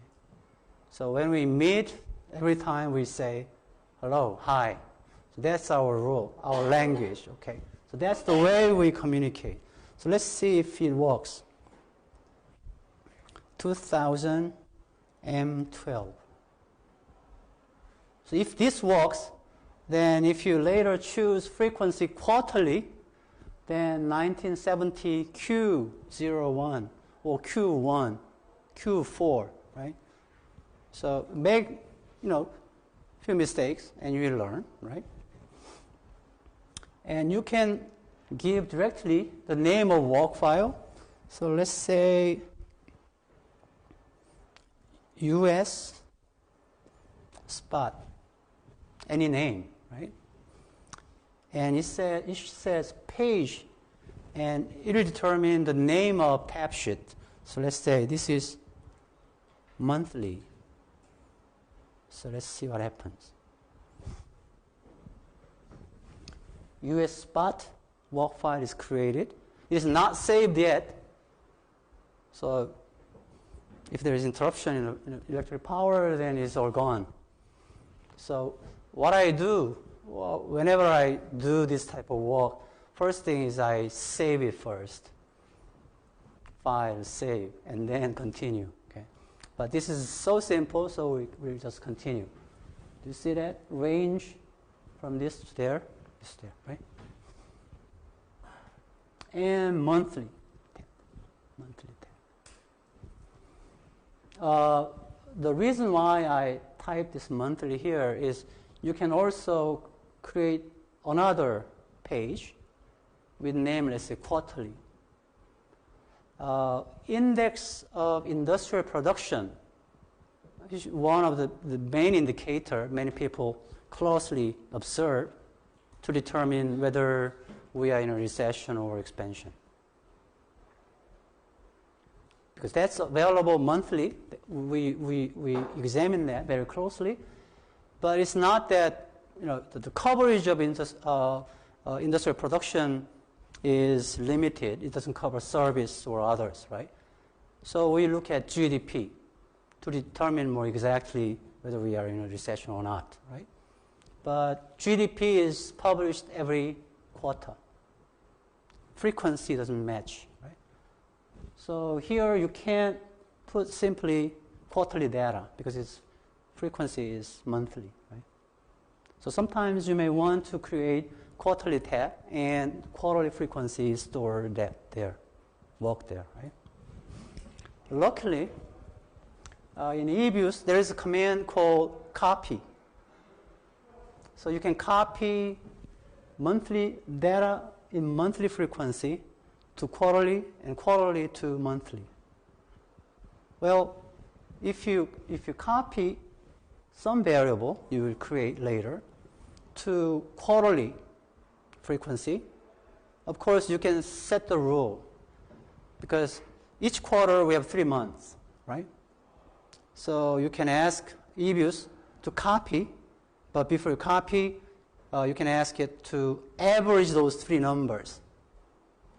So when we meet, every time we say hello, hi. So that's our rule, our language. Okay. So that's the way we communicate. So let's see if it works. 2000 M12. So if this works, then if you later choose frequency quarterly, then 1970 Q01 or Q1, Q4, right? So make, a few mistakes and you will learn, right? And you can give directly the name of work file. So let's say US spot, any name, right? And it says page, and it will determine the name of tab sheet. So let's say this is monthly. So let's see what happens. US spot work file is created. It is not saved yet. So if there is interruption in electric power, then it's all gone. So what I do, whenever I do this type of work, first thing is I save it first. File, save, and then continue. Okay. But this is so simple, so we'll just continue. Do you see that range from this to there? This there, right? And monthly. Monthly. The reason why I type this monthly here is you can also create another page with name, let's say quarterly. Index of industrial production is one of the main indicator many people closely observe to determine whether we are in a recession or expansion. Because that's available monthly. We examine that very closely. But it's not that the coverage of industrial production is limited. It doesn't cover service or others, right? So we look at GDP to determine more exactly whether we are in a recession or not, right? But GDP is published every quarter. Frequency doesn't match, right? So here you can't put simply quarterly data because its frequency is monthly, right? So sometimes you may want to create quarterly tab and quarterly frequency store that there. work there, right? Luckily, in Eviews, there is a command called copy. So you can copy monthly data in monthly frequency to quarterly and quarterly to monthly. Well, if you copy some variable you will create later to quarterly frequency, of course you can set the rule because each quarter we have 3 months, right? So you can ask Eviews to copy, but before you copy, you can ask it to average those 3 numbers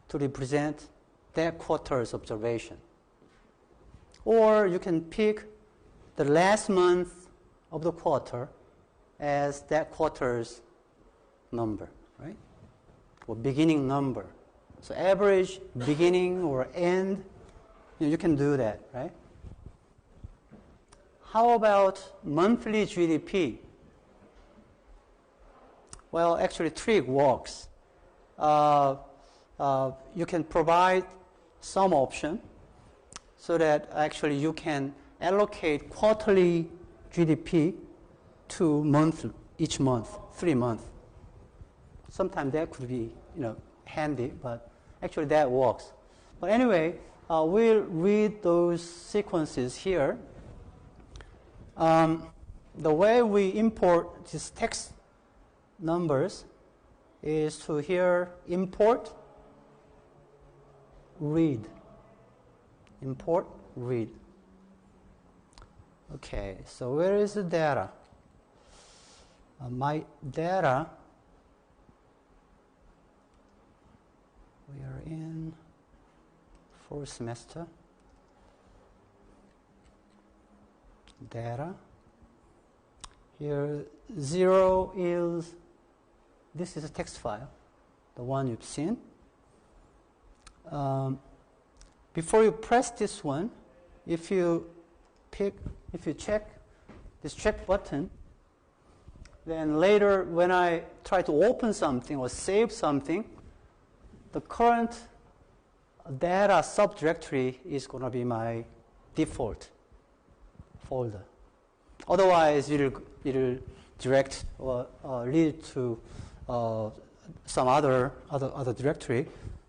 to represent that quarter's observation. Or you can pick the last month of the quarter as that quarter's number, right? Or beginning number. So average, beginning, or end, you can do that, right? How about monthly GDP? Well, actually, Trig works. You can provide some option so that actually you can allocate quarterly GDP to each month, 3 months. Sometimes that could be, handy, but actually that works. But anyway, we'll read those sequences here. The way we import these text numbers is to here import, read. Import, read. Okay, so where is the data? My data, we are in 4th semester. Data. Here, 0 is, this is a text file, the one you've seen. Before you press this one, if you check this check button, then later when I try to open something or save something, the current data subdirectory is going to be my default folder. Otherwise, it'll direct or lead to some other directory.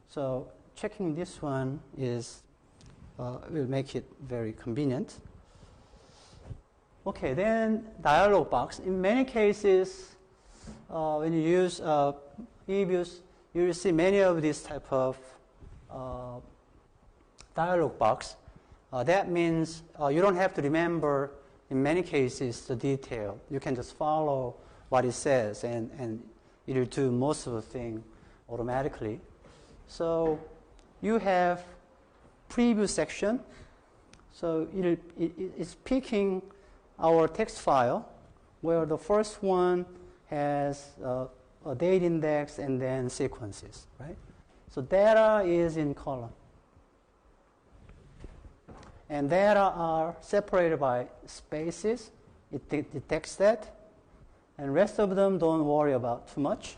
So checking this one will make it very convenient. Okay, then dialog box. In many cases, when you use Eviews, you will see many of these type of dialog box. That means you don't have to remember, in many cases, the detail. You can just follow what it says, and it will do most of the thing automatically. So you have preview section. So it's picking our text file where the first one has a date index and then sequences, right? So data is in column. And data are separated by spaces. It detects that. And rest of them don't worry about too much.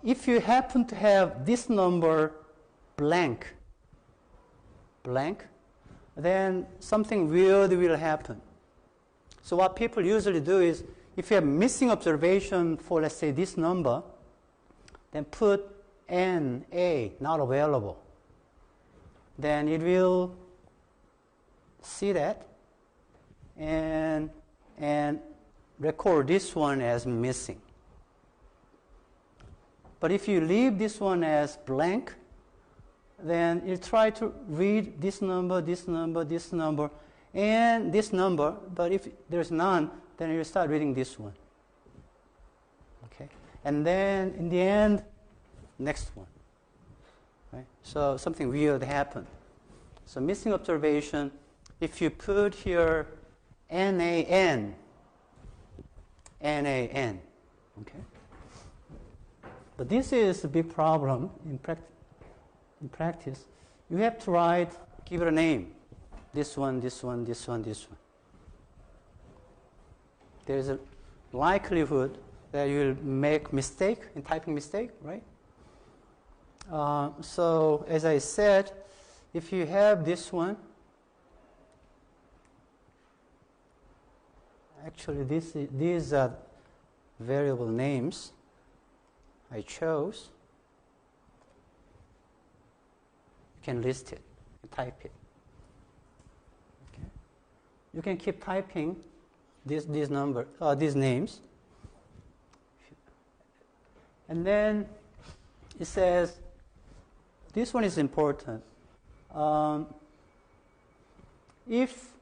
If you happen to have this number blank, then something weird will happen. So what people usually do is, if you have missing observation for, let's say, this number, then put NA, not available. Then it will see that and record this one as missing. But if you leave this one as blank, then you try to read this number, this number, this number, and this number, but if there's none, then you start reading this one. Okay? And then in the end, next one. Right? So something weird happened. So missing observation, if you put here NAN, okay? But this is a big problem in practice. You have to give it a name. This one, this one, this one, this one. There's a likelihood that you'll make mistake in typing mistake, right? So as I said, if you have this one, actually these are variable names I chose. You can list it, type it. Okay. You can keep typing these names. And then it says, this one is important. If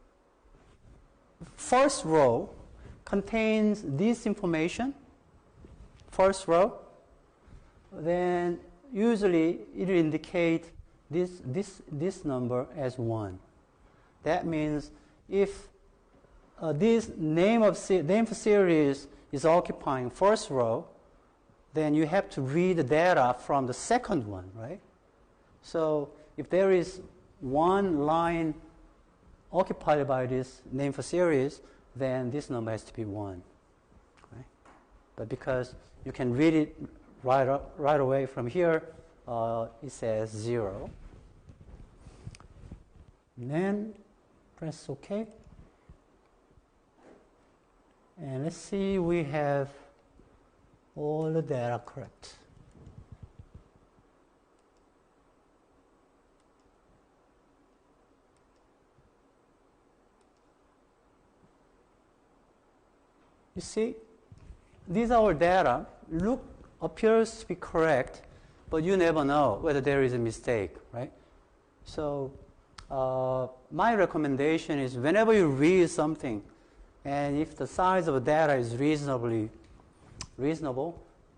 first row contains this information, first row, then usually it will indicate this number as 1. That means if this name for series is occupying first row, then you have to read the data from the second one, right? So if there is one line occupied by this name for series, then this number has to be 1. Right? But because you can read it right away from here, it says 0. And then press OK. And let's see, we have all the data correct. You see, these are our data. Appears to be correct, but you never know whether there is a mistake, right? So my recommendation is whenever you read something, and if the size of the data is reasonable,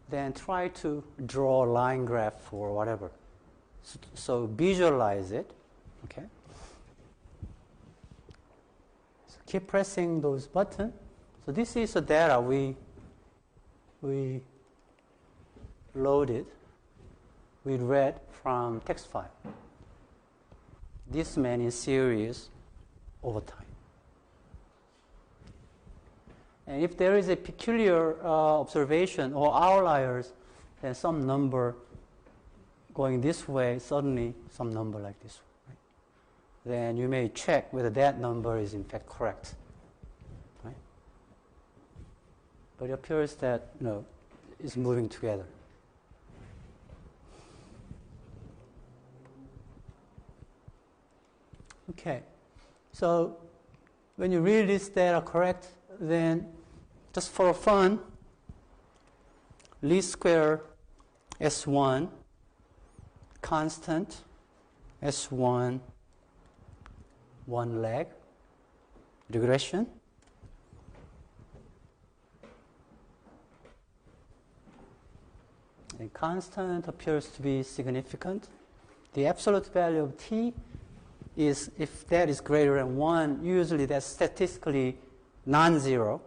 then try to draw a line graph or whatever. So visualize it, okay? So keep pressing those buttons. So this is the data we loaded, we read from text file. This many series over time. And if there is a peculiar observation or outliers, then some number going this way, suddenly some number like this one, right? Then you may check whether that number is in fact correct. Right? But it appears that it's moving together. Okay, so when you read this data correct, then just for fun, least square S1, constant S1, one leg, regression. And constant appears to be significant. The absolute value of t is, if that is greater than 1, usually that's statistically non-zero.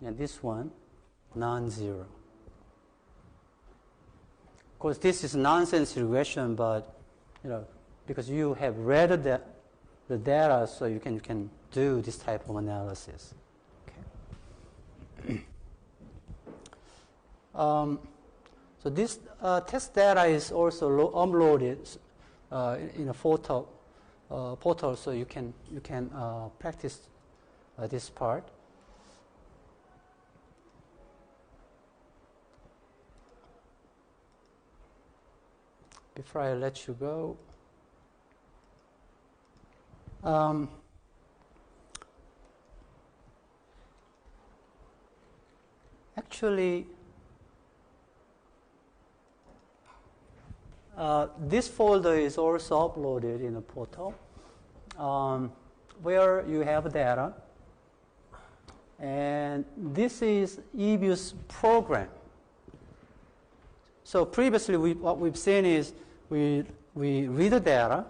And this one, non-zero. Of course, this is nonsense regression, but because you have read the data, so you can do this type of analysis. Okay. So this test data is also uploaded in a portal, so you can practice this part. Before I let you go, actually, this folder is also uploaded in a portal where you have data, and this is Eviews program. So previously, what we've seen is we read the data,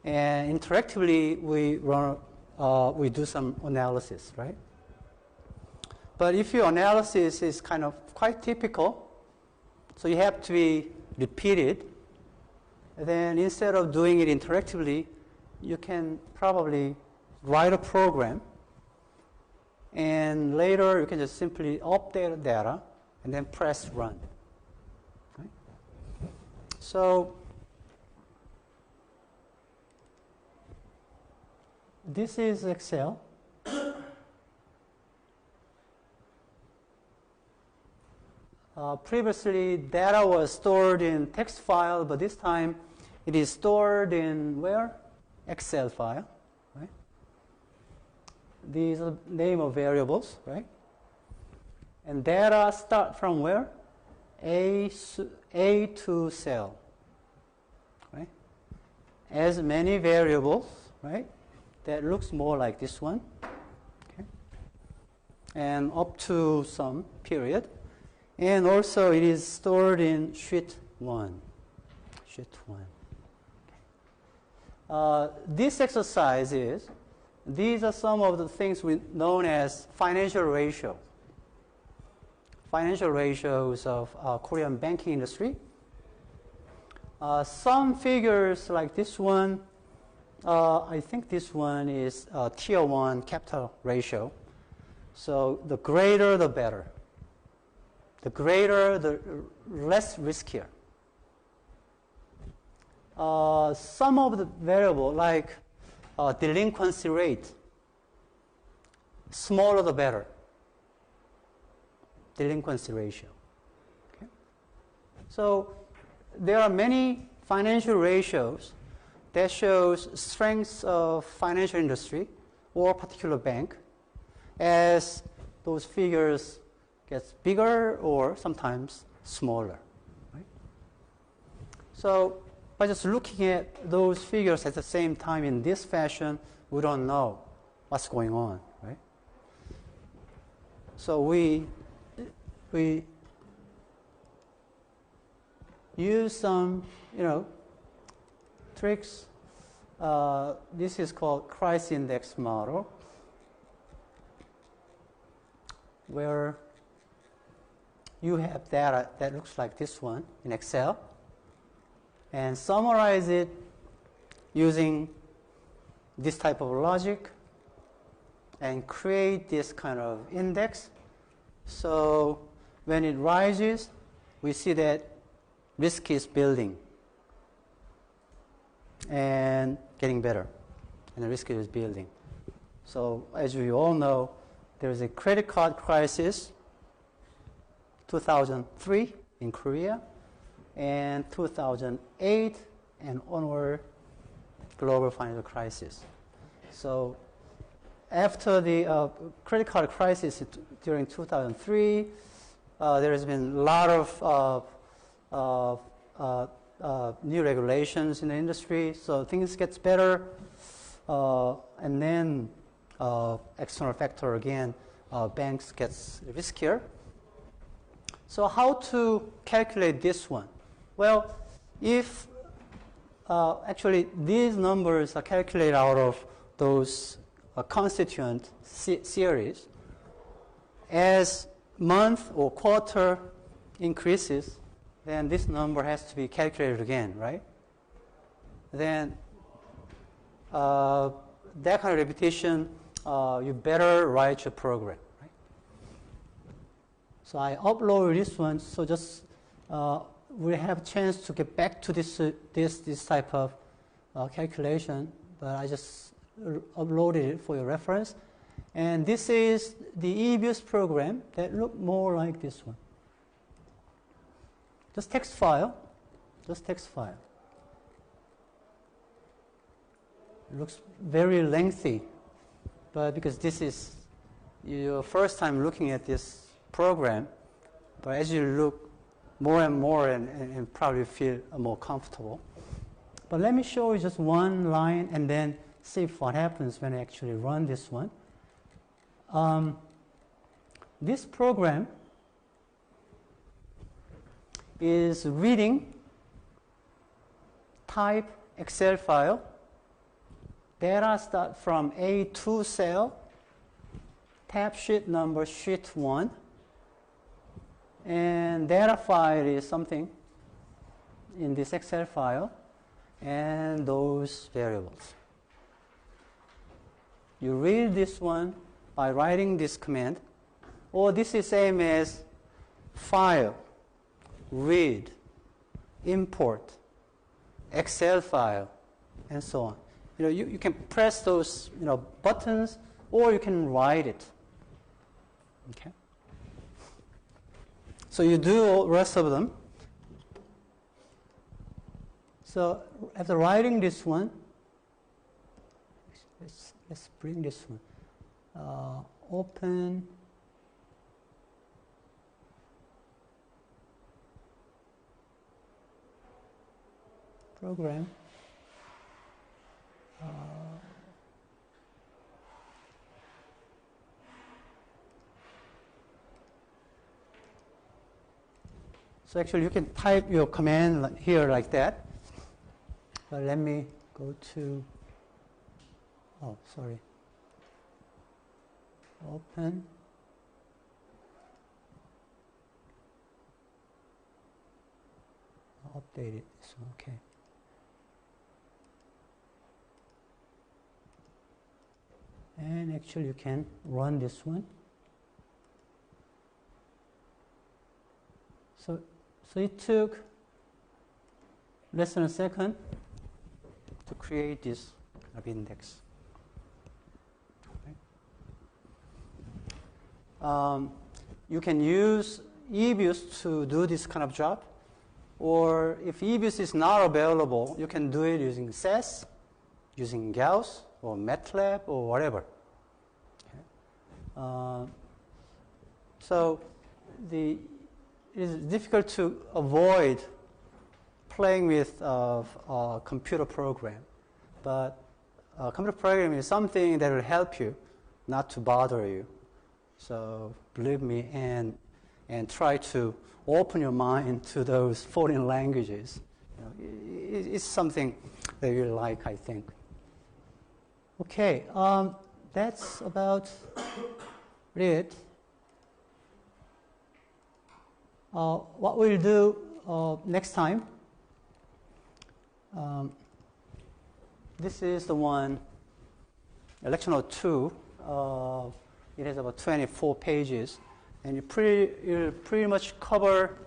and interactively we do some analysis, right? But if your analysis is kind of quite typical, so you have to be repeated, then instead of doing it interactively, you can probably write a program, and later you can just simply update the data and then press run. Right? So this is Excel. Previously, data was stored in text file, but this time it is stored in where? Excel file, right? These are name of variables, right? And data start from where? A to cell, right? As many variables, right? That looks more like this one, okay? And up to some period. And also it is stored in sheet 1. Sheet 1. This exercise is, these are some of the things known as financial ratio. Financial ratios of Korean banking industry. Some figures like this one, I think this one is tier 1 capital ratio. So the greater the better. The greater, the less riskier. Some of the variable like delinquency rate, smaller the better. Delinquency ratio. Okay? So there are many financial ratios that shows strengths of financial industry or particular bank as those figures gets bigger or sometimes smaller. Right? So by just looking at those figures at the same time in this fashion, we don't know what's going on. Right? So we use some, tricks. This is called crisis index model, where you have data that looks like this one in Excel and summarize it using this type of logic and create this kind of index. So when it rises, we see that risk is building and getting better, and the risk is building. So as we all know, there is a credit card crisis, 2003 in Korea, and 2008 and onward, global financial crisis. So after the credit card crisis during 2003, there has been a lot of new regulations in the industry, so things gets better, and then external factor again, banks gets riskier. So how to calculate this one? Well, if actually these numbers are calculated out of those constituent series, as month or quarter increases, then this number has to be calculated again, right? Then that kind of repetition, you better write your program, right? So I upload this one, so just we have a chance to get back to this type of calculation, but I just uploaded it for your reference. And this is the Eviews program that look more like this one. Just text file. It looks very lengthy, but because this is your first time looking at this program, but as you look more and more and probably feel more comfortable. But let me show you just one line and then see what happens when I actually run this one. This program is reading type Excel file. Data start from A2 cell, tab sheet number sheet 1, and data file is something in this Excel file, and those variables. You read this one by writing this command, or this is same as file, read, import, Excel file, and so on. You can press those buttons, or you can write it. Okay. So you do all the rest of them. So after writing this one, let's bring this one. Open. Program. So actually you can type your command here like that. But let me go to, open. Update it, so okay. And actually you can run this one. So it took less than a second to create this kind of index. Okay. You can use Eviews to do this kind of job, or if Eviews is not available, you can do it using SAS, using Gauss, or MATLAB, or whatever. Okay. So it is difficult to avoid playing with a computer program, but a computer program is something that will help you, not to bother you. So believe me, and try to open your mind to those foreign languages. It's something that you like, I think. Okay, that's about it. What we'll do next time, this is the one, lecture note 2. It has about 24 pages, and you'll pretty much cover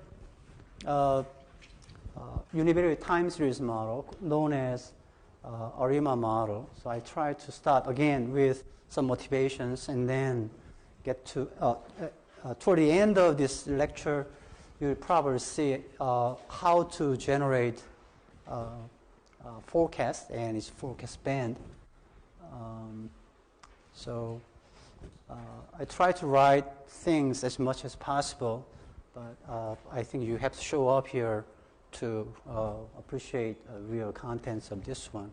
univariate time series model known as ARIMA model. So I try to start again with some motivations, and then get to toward the end of this lecture, you'll probably see how to generate forecast and its forecast band. So I try to write things as much as possible, but I think you have to show up here to appreciate real contents of this one.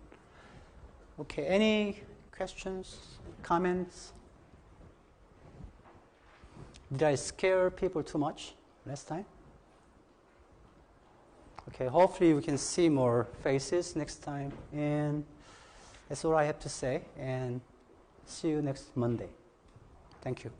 Okay, any questions, comments? Did I scare people too much last time? Okay, hopefully we can see more faces next time, and that's all I have to say, and see you next Monday. Thank you.